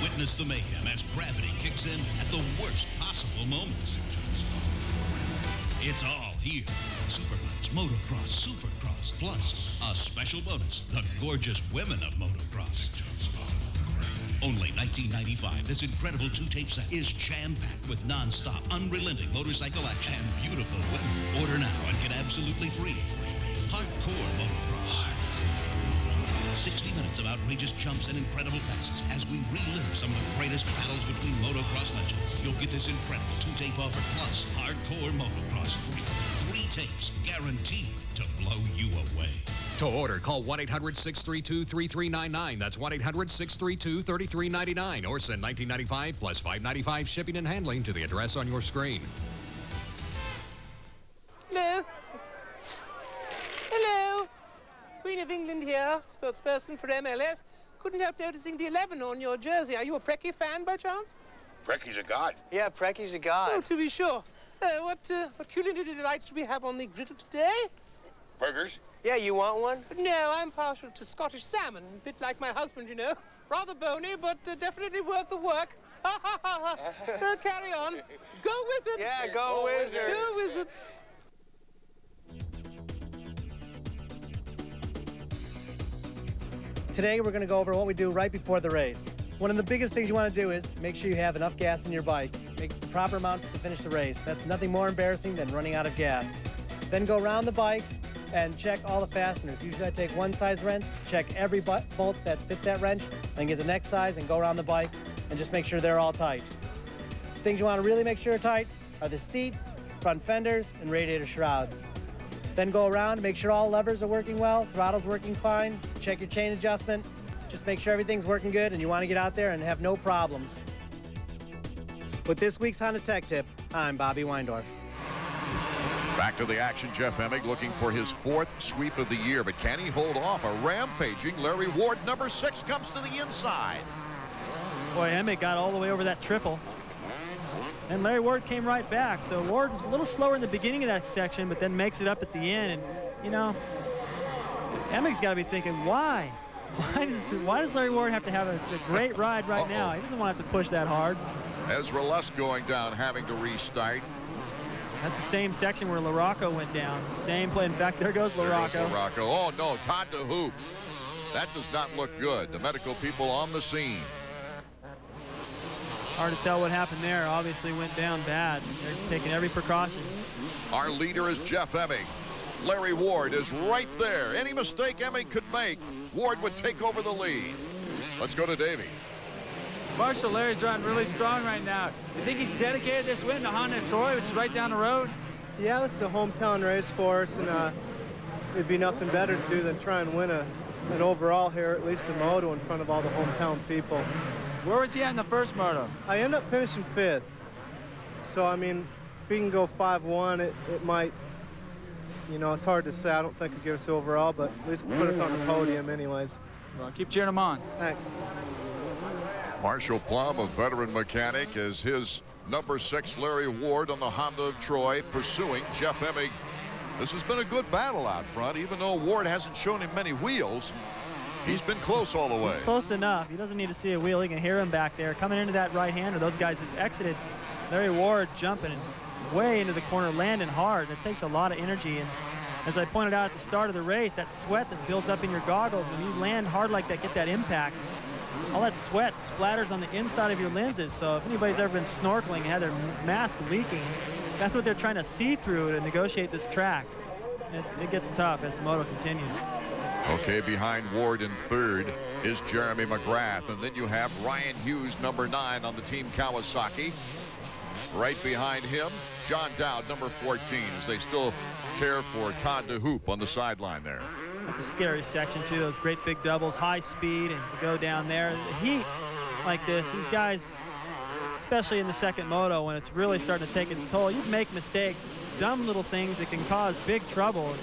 Witness the mayhem as gravity kicks in at the worst possible moments. It's all here. Superbikes, motocross, supercross, plus a special bonus, the gorgeous women of motocross. Only $19.95. This incredible 2-tape set is jam-packed with non-stop, unrelenting motorcycle action and beautiful women. Order now and get absolutely free. Hardcore Motocross. 60 minutes of outrageous jumps and incredible passes as we relive some of the greatest battles between motocross legends. You'll get this incredible 2-tape offer plus Hardcore Motocross free. 3 tapes guaranteed to blow you away. To order, call 1-800-632-3399. That's 1-800-632-3399. Or send $19.95 plus $5.95 shipping and handling to the address on your screen. Hello. Hello. Queen of England here, spokesperson for MLS. Couldn't help noticing the 11 on your jersey. Are you a Preki fan by chance? Preki's a god. Yeah, Preki's a god. Oh, to be sure. What culinary delights do we have on the griddle today? Burgers? Yeah, you want one? No, I'm partial to Scottish salmon. A bit like my husband, you know. Rather bony, but definitely worth the work. Carry on. Go Wizards! Yeah, go Wizards! Go Wizards! Today we're going to go over what we do right before the race. One of the biggest things you want to do is make sure you have enough gas in your bike. Make the proper amount to finish the race. That's nothing more embarrassing than running out of gas. Then go around the bike and check all the fasteners. Usually I take one size wrench, check every bolt that fits that wrench, then get the next size and go around the bike and just make sure they're all tight. Things you want to really make sure are tight are the seat, front fenders, and radiator shrouds. Then go around, make sure all levers are working well, throttle's working fine, check your chain adjustment, just make sure everything's working good and you want to get out there and have no problems. With this week's Honda Tech Tip, I'm Bobby Weindorf. Back to the action, Jeff Hemming looking for his 4th sweep of the year, but can he hold off a rampaging Larry Ward? Number 6 comes to the inside. Boy, Hemming got all the way over that triple. And Larry Ward came right back. So Ward was a little slower in the beginning of that section, but then makes it up at the end. And, you know, Hemming's got to be thinking, why? Why does Larry Ward have to have a great ride right now? He doesn't want to have to push that hard. Ezra Lusk going down, having to restart. That's the same section where LaRocco went down. Same play. In fact, there goes LaRocco. Oh, no, Todd DeHoop. That does not look good. The medical people on the scene. Hard to tell what happened there. Obviously went down bad. They're taking every precaution. Our leader is Jeff Hemming. Larry Ward is right there. Any mistake Hemming could make, Ward would take over the lead. Let's go to Davey. Marshall, Larry's running really strong right now. You think he's dedicated this win to Honda Troy, which is right down the road? Yeah, it's a hometown race for us, and it'd be nothing better to do than try and win an overall here, at least a moto, in front of all the hometown people. Where was he at in the first moto? I ended up finishing 5th. So, I mean, if we can go 5-1, it might, you know, it's hard to say. I don't think it'll give us overall, but at least put us on the podium anyways. Well, keep cheering him on. Thanks. Marshall Plum, a veteran mechanic, as his number 6 Larry Ward on the Honda of Troy pursuing Jeff Hemming. This has been a good battle out front, even though Ward hasn't shown him many wheels. He's been close all the way. He's close enough. He doesn't need to see a wheel. He can hear him back there. Coming into that right-hander, those guys just exited. Larry Ward jumping way into the corner, landing hard. It takes a lot of energy. And as I pointed out at the start of the race, that sweat that builds up in your goggles, when you land hard like that, get that impact, all that sweat splatters on the inside of your lenses. So if anybody's ever been snorkeling and had their mask leaking, that's what they're trying to see through to negotiate this track. It gets tough as the moto continues. Okay, behind Ward in 3rd is Jeremy McGrath, and then you have Ryan Hughes, number 9 on the Team Kawasaki. Right behind him, John Dowd, number 14, as they still care for Todd DeHoop on the sideline there. That's a scary section too. Those great big doubles, high speed, and to go down there. The heat like this, these guys, it's especially in the second moto when it's really starting to take its toll. You make mistakes, dumb little things that can cause big trouble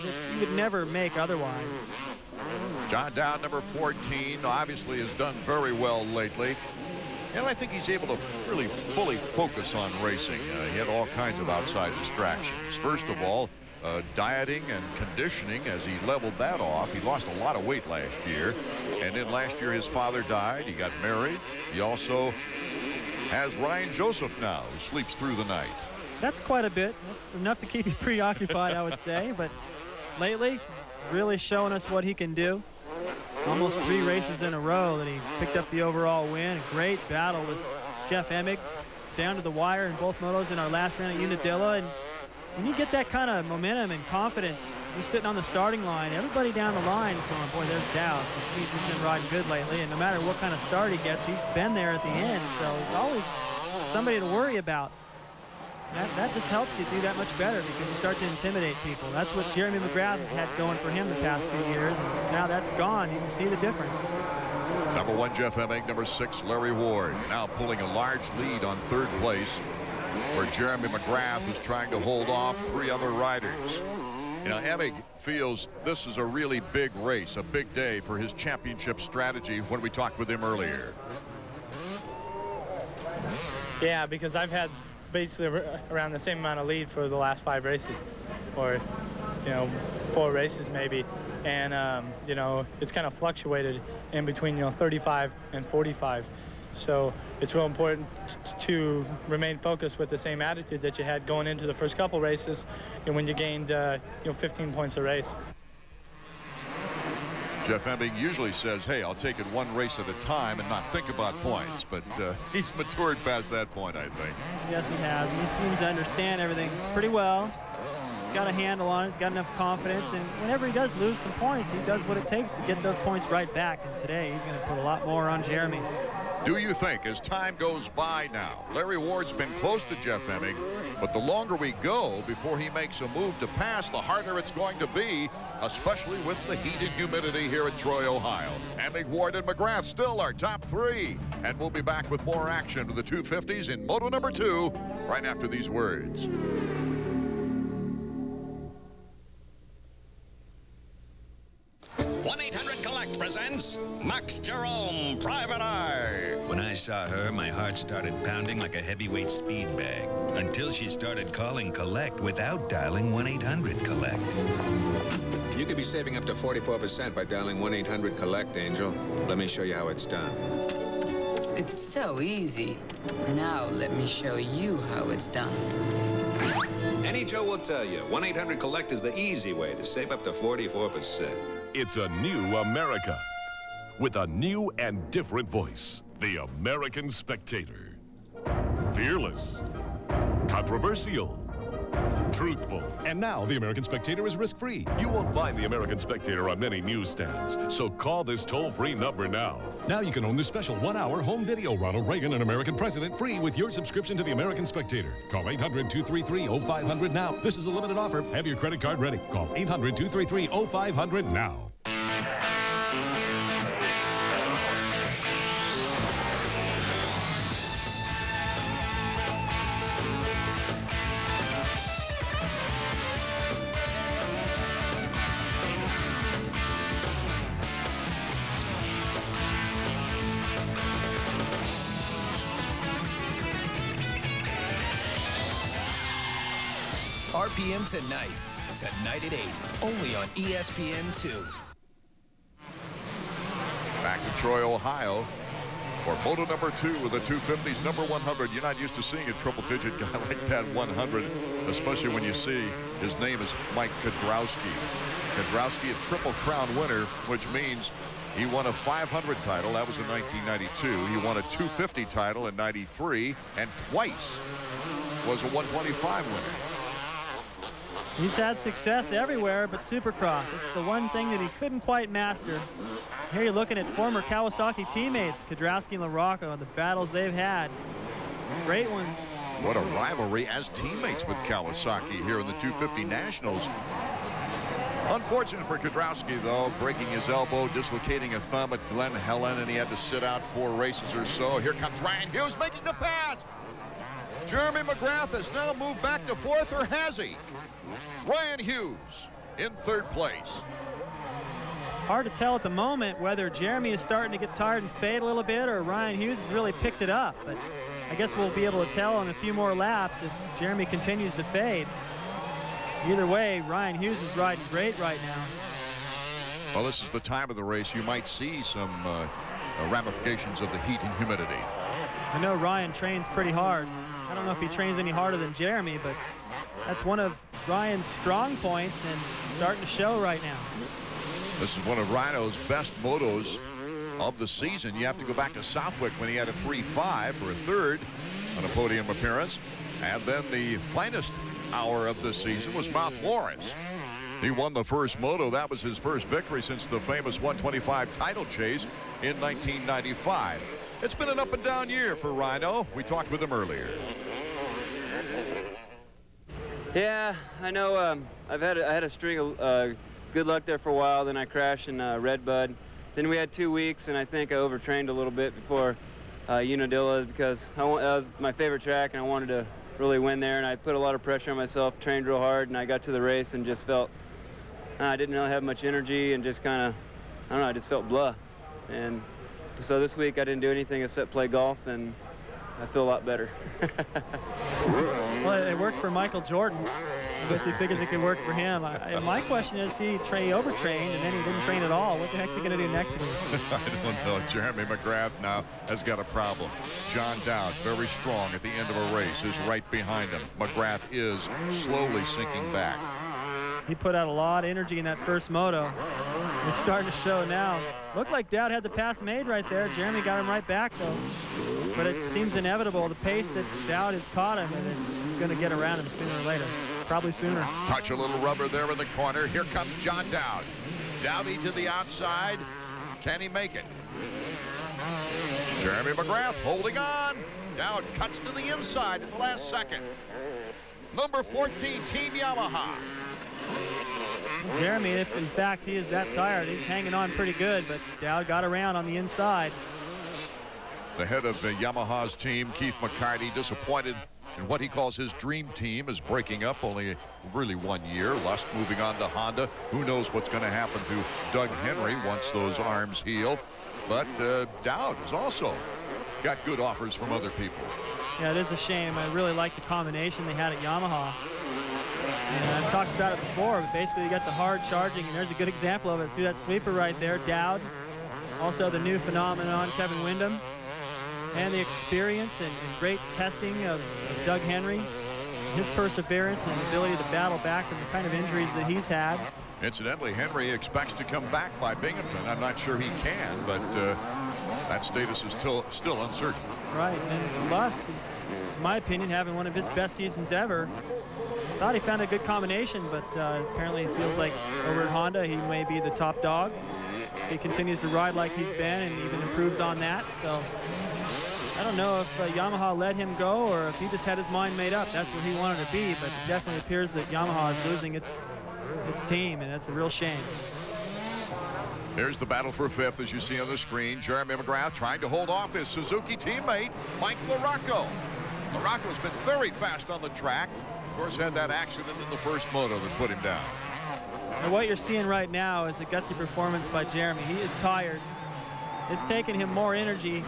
that you would never make otherwise. John Dowd, number 14, obviously has done very well lately. And I think he's able to really fully focus on racing. He had all kinds of outside distractions. First of all, dieting and conditioning. As he leveled that off, he lost a lot of weight last year. And then last year his father died. He got married. He also has Ryan Joseph now, who sleeps through the night. That's quite a bit. That's enough to keep you preoccupied, I would say. But lately, really showing us what he can do. Almost 3 races in a row that he picked up the overall win. A great battle with Jeff Emig down to the wire in both motos in our last round at Unadilla. And when you get that kind of momentum and confidence, you're sitting on the starting line, everybody down the line is going, boy, there's Dowd. He's been riding good lately, and no matter what kind of start he gets, he's been there at the end. So he's always somebody to worry about. That just helps you do that much better because you start to intimidate people. That's what Jeremy McGrath had going for him the past few years. And now that's gone. You can see the difference. Number 1, Jeff Emig. Number 6, Larry Ward. Now pulling a large lead on 3rd place, where Jeremy McGrath is trying to hold off 3 other riders. You know, Emig feels this is a really big race, a big day for his championship strategy when we talked with him earlier. Yeah, because I've had basically around the same amount of lead for the last 5 races, or 4 races maybe, and it's kind of fluctuated in between 35 and 45. So it's real important to remain focused with the same attitude that you had going into the first couple races, and when you gained 15 points a race. Jeff Emig usually says, hey, I'll take it 1 race at a time and not think about points, but he's matured past that point, I think. Yes, he has. He seems to understand everything pretty well. He's got a handle on it. He's got enough confidence, and whenever he does lose some points, he does what it takes to get those points right back. And today, he's going to put a lot more on Jeremy. Do you think, as time goes by now, Larry Ward's been close to Jeff Emig, but the longer we go before he makes a move to pass, the harder it's going to be, especially with the heat and humidity here at Troy, Ohio. Emig, Ward, and McGrath still our top 3. And we'll be back with more action with the 250s in Moto number 2 right after these words. 1-800-COLLECT presents Max Jerome, Private Eye. When I saw her, my heart started pounding like a heavyweight speed bag until she started calling Collect without dialing 1-800-COLLECT. You could be saving up to 44% by dialing 1-800-COLLECT, Angel. Let me show you how it's done. It's so easy. Now let me show you how it's done. Any Joe will tell you, 1-800-COLLECT is the easy way to save up to 44%. It's a new America with a new and different voice. The American Spectator. Fearless. Controversial. Truthful. And now the American Spectator is risk-free. You won't find the American Spectator on many newsstands, so call this toll-free number now. Now you can own this special 1-hour home video, Ronald Reagan, an American president, free with your subscription to the American Spectator. Call 800-233-0500 now. This is a limited offer. Have your credit card ready. Call 800-233-0500 now. RPM tonight at 8, only on ESPN2. Back to Troy, Ohio for Moto number 2 with the 250s, number 100. You're not used to seeing a triple-digit guy like that, 100, especially when you see his name is Mike Kedrowski. Kedrowski, a Triple Crown winner, which means he won a 500 title. That was in 1992. He won a 250 title in 93, and twice was a 125 winner. He's had success everywhere but Supercross. It's the one thing that he couldn't quite master. Here you're looking at former Kawasaki teammates, Kedrowski and LaRocco, the battles they've had. Great ones. What a rivalry as teammates with Kawasaki here in the 250 Nationals. Unfortunate for Kudrowski, though, breaking his elbow, dislocating a thumb at Glen Helen, and he had to sit out 4 races or so. Here comes Ryan Hughes making the pass. Jeremy McGrath has now moved back to 4th, or has he? Ryan Hughes in 3rd place. Hard to tell at the moment whether Jeremy is starting to get tired and fade a little bit, or Ryan Hughes has really picked it up. But I guess we'll be able to tell in a few more laps if Jeremy continues to fade. Either way, Ryan Hughes is riding great right now. Well, this is the time of the race. You might see some ramifications of the heat and humidity. I know Ryan trains pretty hard. I don't know if he trains any harder than Jeremy, but that's one of Ryan's strong points and starting to show right now. This is one of Rhino's best motos of the season. You have to go back to Southwick when he had a 3.5 for a 3rd on a podium appearance. And then the finest hour of the season was Mount Lawrence. He won the first moto. That was his first victory since the famous 125 title chase in 1995. It's been an up and down year for Rhino. We talked with him earlier. Yeah, I know. I had a string of good luck there for a while. Then I crashed in Redbud. Then we had 2 weeks, and I think I overtrained a little bit before Unadilla, because that was my favorite track, and I wanted to really win there. And I put a lot of pressure on myself, trained real hard, and I got to the race and just felt I didn't really have much energy, and just kind of, I don't know, I just felt blah. And so this week I didn't do anything except play golf, and I feel a lot better. Well, it worked for Michael Jordan. I guess he figures it could work for him. My question is, he overtrained and then he didn't train at all. What the heck is he going to do next week? I don't know. Jeremy McGrath now has got a problem. John Dowd, very strong at the end of a race, is right behind him. McGrath is slowly sinking back. He put out a lot of energy in that first moto. It's starting to show now. Looked like Dowd had the pass made right there. Jeremy got him right back, though. But it seems inevitable. The pace that Dowd has caught him, and it's going to get around him sooner or later. Probably sooner. Touch a little rubber there in the corner. Here comes John Dowd. Dowdy to the outside. Can he make it? Jeremy McGrath holding on. Dowd cuts to the inside at the last second. Number 14, Team Yamaha. Jeremy, if in fact he is that tired, he's hanging on pretty good, but Dowd got around on the inside. The head of Yamaha's team, Keith McCarty, disappointed in what he calls his dream team, is breaking up only really 1 year. Lusk moving on to Honda. Who knows what's going to happen to Doug Henry once those arms heal. But Dowd has also got good offers from other people. Yeah, it is a shame. I really like the combination they had at Yamaha. And I've talked about it before, but basically you got the hard charging, and there's a good example of it through that sweeper right there. Dowd, also the new phenomenon, Kevin Windham, and the experience and great testing of Doug Henry, his perseverance and ability to battle back from the kind of injuries that he's had. Incidentally, Henry expects to come back by Binghamton. I'm not sure he can, but that status is still uncertain. Right, and Lusk, in my opinion, having one of his best seasons ever. Thought he found a good combination, but apparently it feels like over at Honda he may be the top dog. He continues to ride like he's been and even improves on that. So I don't know if Yamaha let him go or if he just had his mind made up. That's where he wanted to be, but it definitely appears that Yamaha is losing its team, and that's a real shame. Here's the battle for 5th, as you see on the screen. Jeremy McGrath trying to hold off his Suzuki teammate, Mike LaRocco. LaRocco's been very fast on the track. Of course, had that accident in the first moto that put him down. And what you're seeing right now is a gutsy performance by Jeremy. He is tired. It's taken him more energy.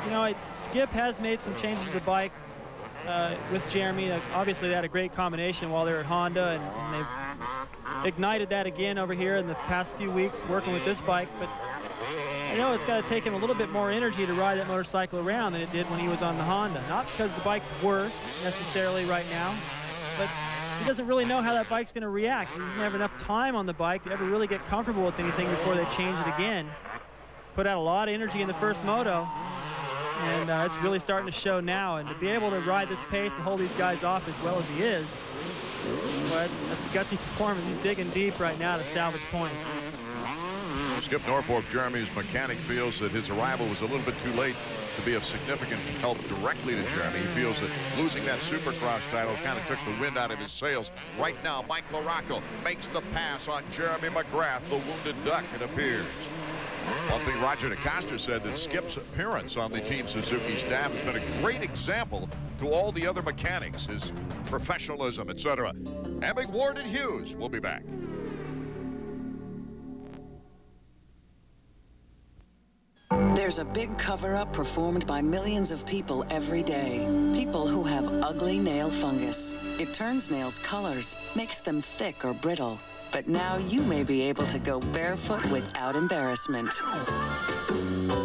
You know, Skip has made some changes to the bike with Jeremy. Obviously, they had a great combination while they were at Honda, and they've ignited that again over here in the past few weeks working with this bike. But I know it's got to take him a little bit more energy to ride that motorcycle around than it did when he was on the Honda. Not because the bike's worse necessarily right now, but he doesn't really know how that bike's going to react. He doesn't have enough time on the bike to ever really get comfortable with anything before they change it again. Put out a lot of energy in the first moto, and it's really starting to show now. And to be able to ride this pace and hold these guys off as well as he is, well, that's a gutsy performance. He's digging deep right now to salvage points. Skip Norfolk, Jeremy's mechanic, feels that his arrival was a little bit too late to be of significant help directly to Jeremy. He feels that losing that Supercross title kind of took the wind out of his sails. Right now, Mike LaRocco makes the pass on Jeremy McGrath, the wounded duck, it appears. One thing Roger DeCoster said, that Skip's appearance on the Team Suzuki staff has been a great example to all the other mechanics, his professionalism, etc. Emig, Ward, and Hughes will be back. There's a big cover-up performed by millions of people every day. People who have ugly nail fungus. It turns nails' colors, makes them thick or brittle. But now you may be able to go barefoot without embarrassment.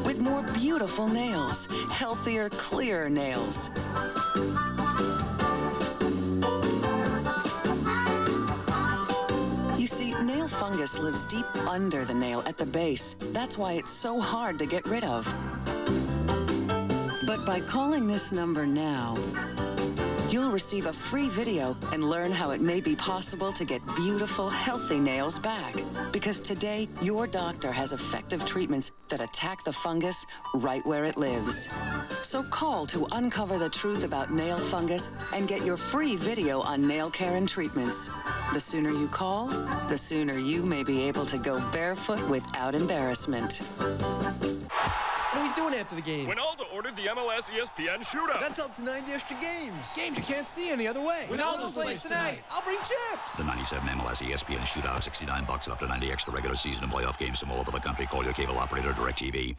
With more beautiful nails, healthier, clear nails. You see, nail fungus lives deep under the nail at the base. That's why it's so hard to get rid of. But by calling this number now, you'll receive a free video and learn how it may be possible to get beautiful, healthy nails back. Because today, your doctor has effective treatments that attack the fungus right where it lives. So call to uncover the truth about nail fungus and get your free video on nail care and treatments. The sooner you call, the sooner you may be able to go barefoot without embarrassment. What are we doing after the game? Winaldo ordered the MLS ESPN shootout. That's up to 90 extra games. Games you can't see any other way. Winaldo's plays tonight. I'll bring chips. The 97 MLS ESPN shootout, $69 up to 90 extra regular season and playoff games from all over the country. Call your cable operator, DirecTV.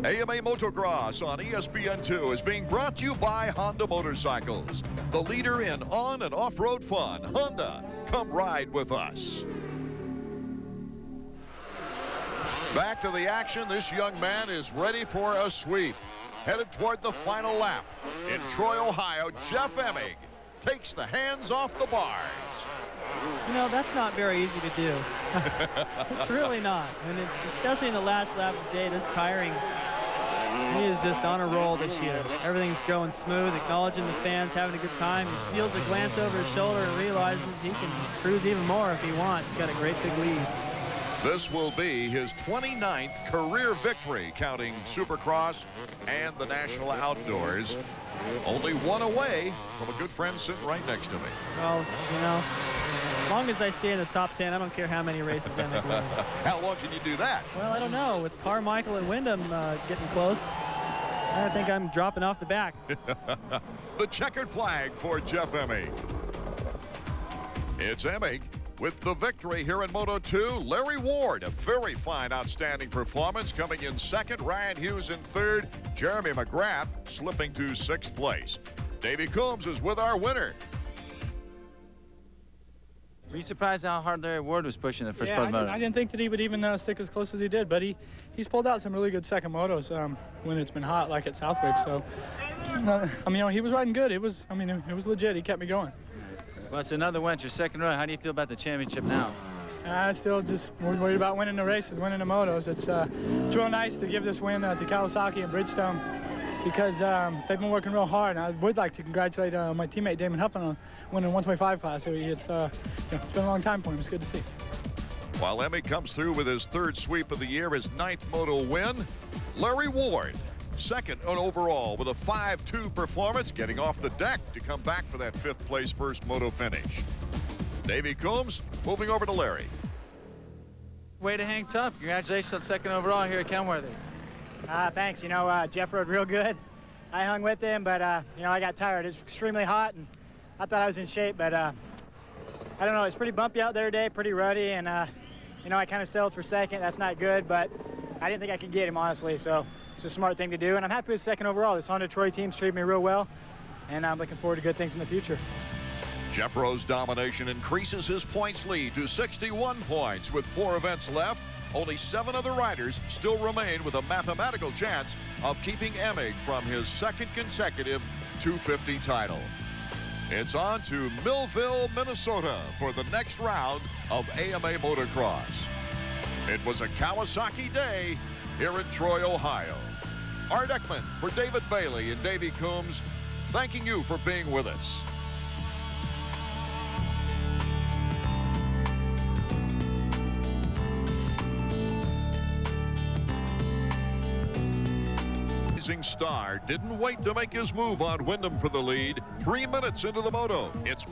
AMA Motocross on ESPN2 is being brought to you by Honda Motorcycles, the leader in on and off-road fun. Honda, come ride with us. Back to the action. This young man is ready for a sweep. Headed toward the final lap. In Troy, Ohio, Jeff Emig takes the hands off the bars. You know, that's not very easy to do. It's really not. And especially in the last lap of the day, this tiring. He is just on a roll this year. Everything's going smooth, acknowledging the fans, having a good time. He feels a glance over his shoulder and realizes he can cruise even more if he wants. He's got a great big lead. This will be his 29th career victory, counting Supercross and the National Outdoors. Only one away from a good friend sitting right next to me. Well, you know, as long as I stay in the top 10, I don't care how many races Emig wins. How long can you do that? Well, I don't know. With Carmichael and Wyndham getting close, I think I'm dropping off the back. The checkered flag for Jeff Emig. It's Emig with the victory here in Moto 2. Larry Ward, a very fine, outstanding performance, coming in second. Ryan Hughes in third. Jeremy McGrath slipping to sixth place. Davey Coombs is with our winner. Were you surprised how hard Larry Ward was pushing the first part of the moto? I didn't think that he would even stick as close as he did, but he's pulled out some really good second motos when it's been hot, like at Southwick. So, I mean, he was riding good. It was legit. He kept me going. Well, it's another win. It's your second run. How do you feel about the championship now? I still just worried about winning the races, winning the motos. It's real nice to give this win to Kawasaki and Bridgestone because they've been working real hard. And I would like to congratulate my teammate Damon Huffman on winning the 125 class. It's been a long time for him. It's good to see. While Emig comes through with his third sweep of the year, his 9th moto win, Larry Ward, second overall with a 5-2 performance, getting off the deck to come back for that 5th place first moto finish. Davey Coombs moving over to Larry. Way to hang tough. Congratulations on second overall here at Kenworthy. Thanks. You know, Jeff rode real good. I hung with him, but, you know, I got tired. It's extremely hot, and I thought I was in shape, but I don't know. It's pretty bumpy out there today, pretty ruddy, and, you know, I kind of settled for second. That's not good, but I didn't think I could get him, honestly, so it's a smart thing to do, and I'm happy with second overall. This Honda Troy team's treated me real well, and I'm looking forward to good things in the future. Jeff Rowe's domination increases his points lead to 61 points with 4 events left. Only 7 other riders still remain with a mathematical chance of keeping Emig from his second consecutive 250 title. It's on to Millville, Minnesota for the next round of AMA Motocross. It was a Kawasaki day here in Troy, Ohio. Art Ekman for David Bailey and Davey Coombs, thanking you for being with us. Rising Star didn't wait to make his move on Wyndham for the lead. 3 minutes into the moto. It's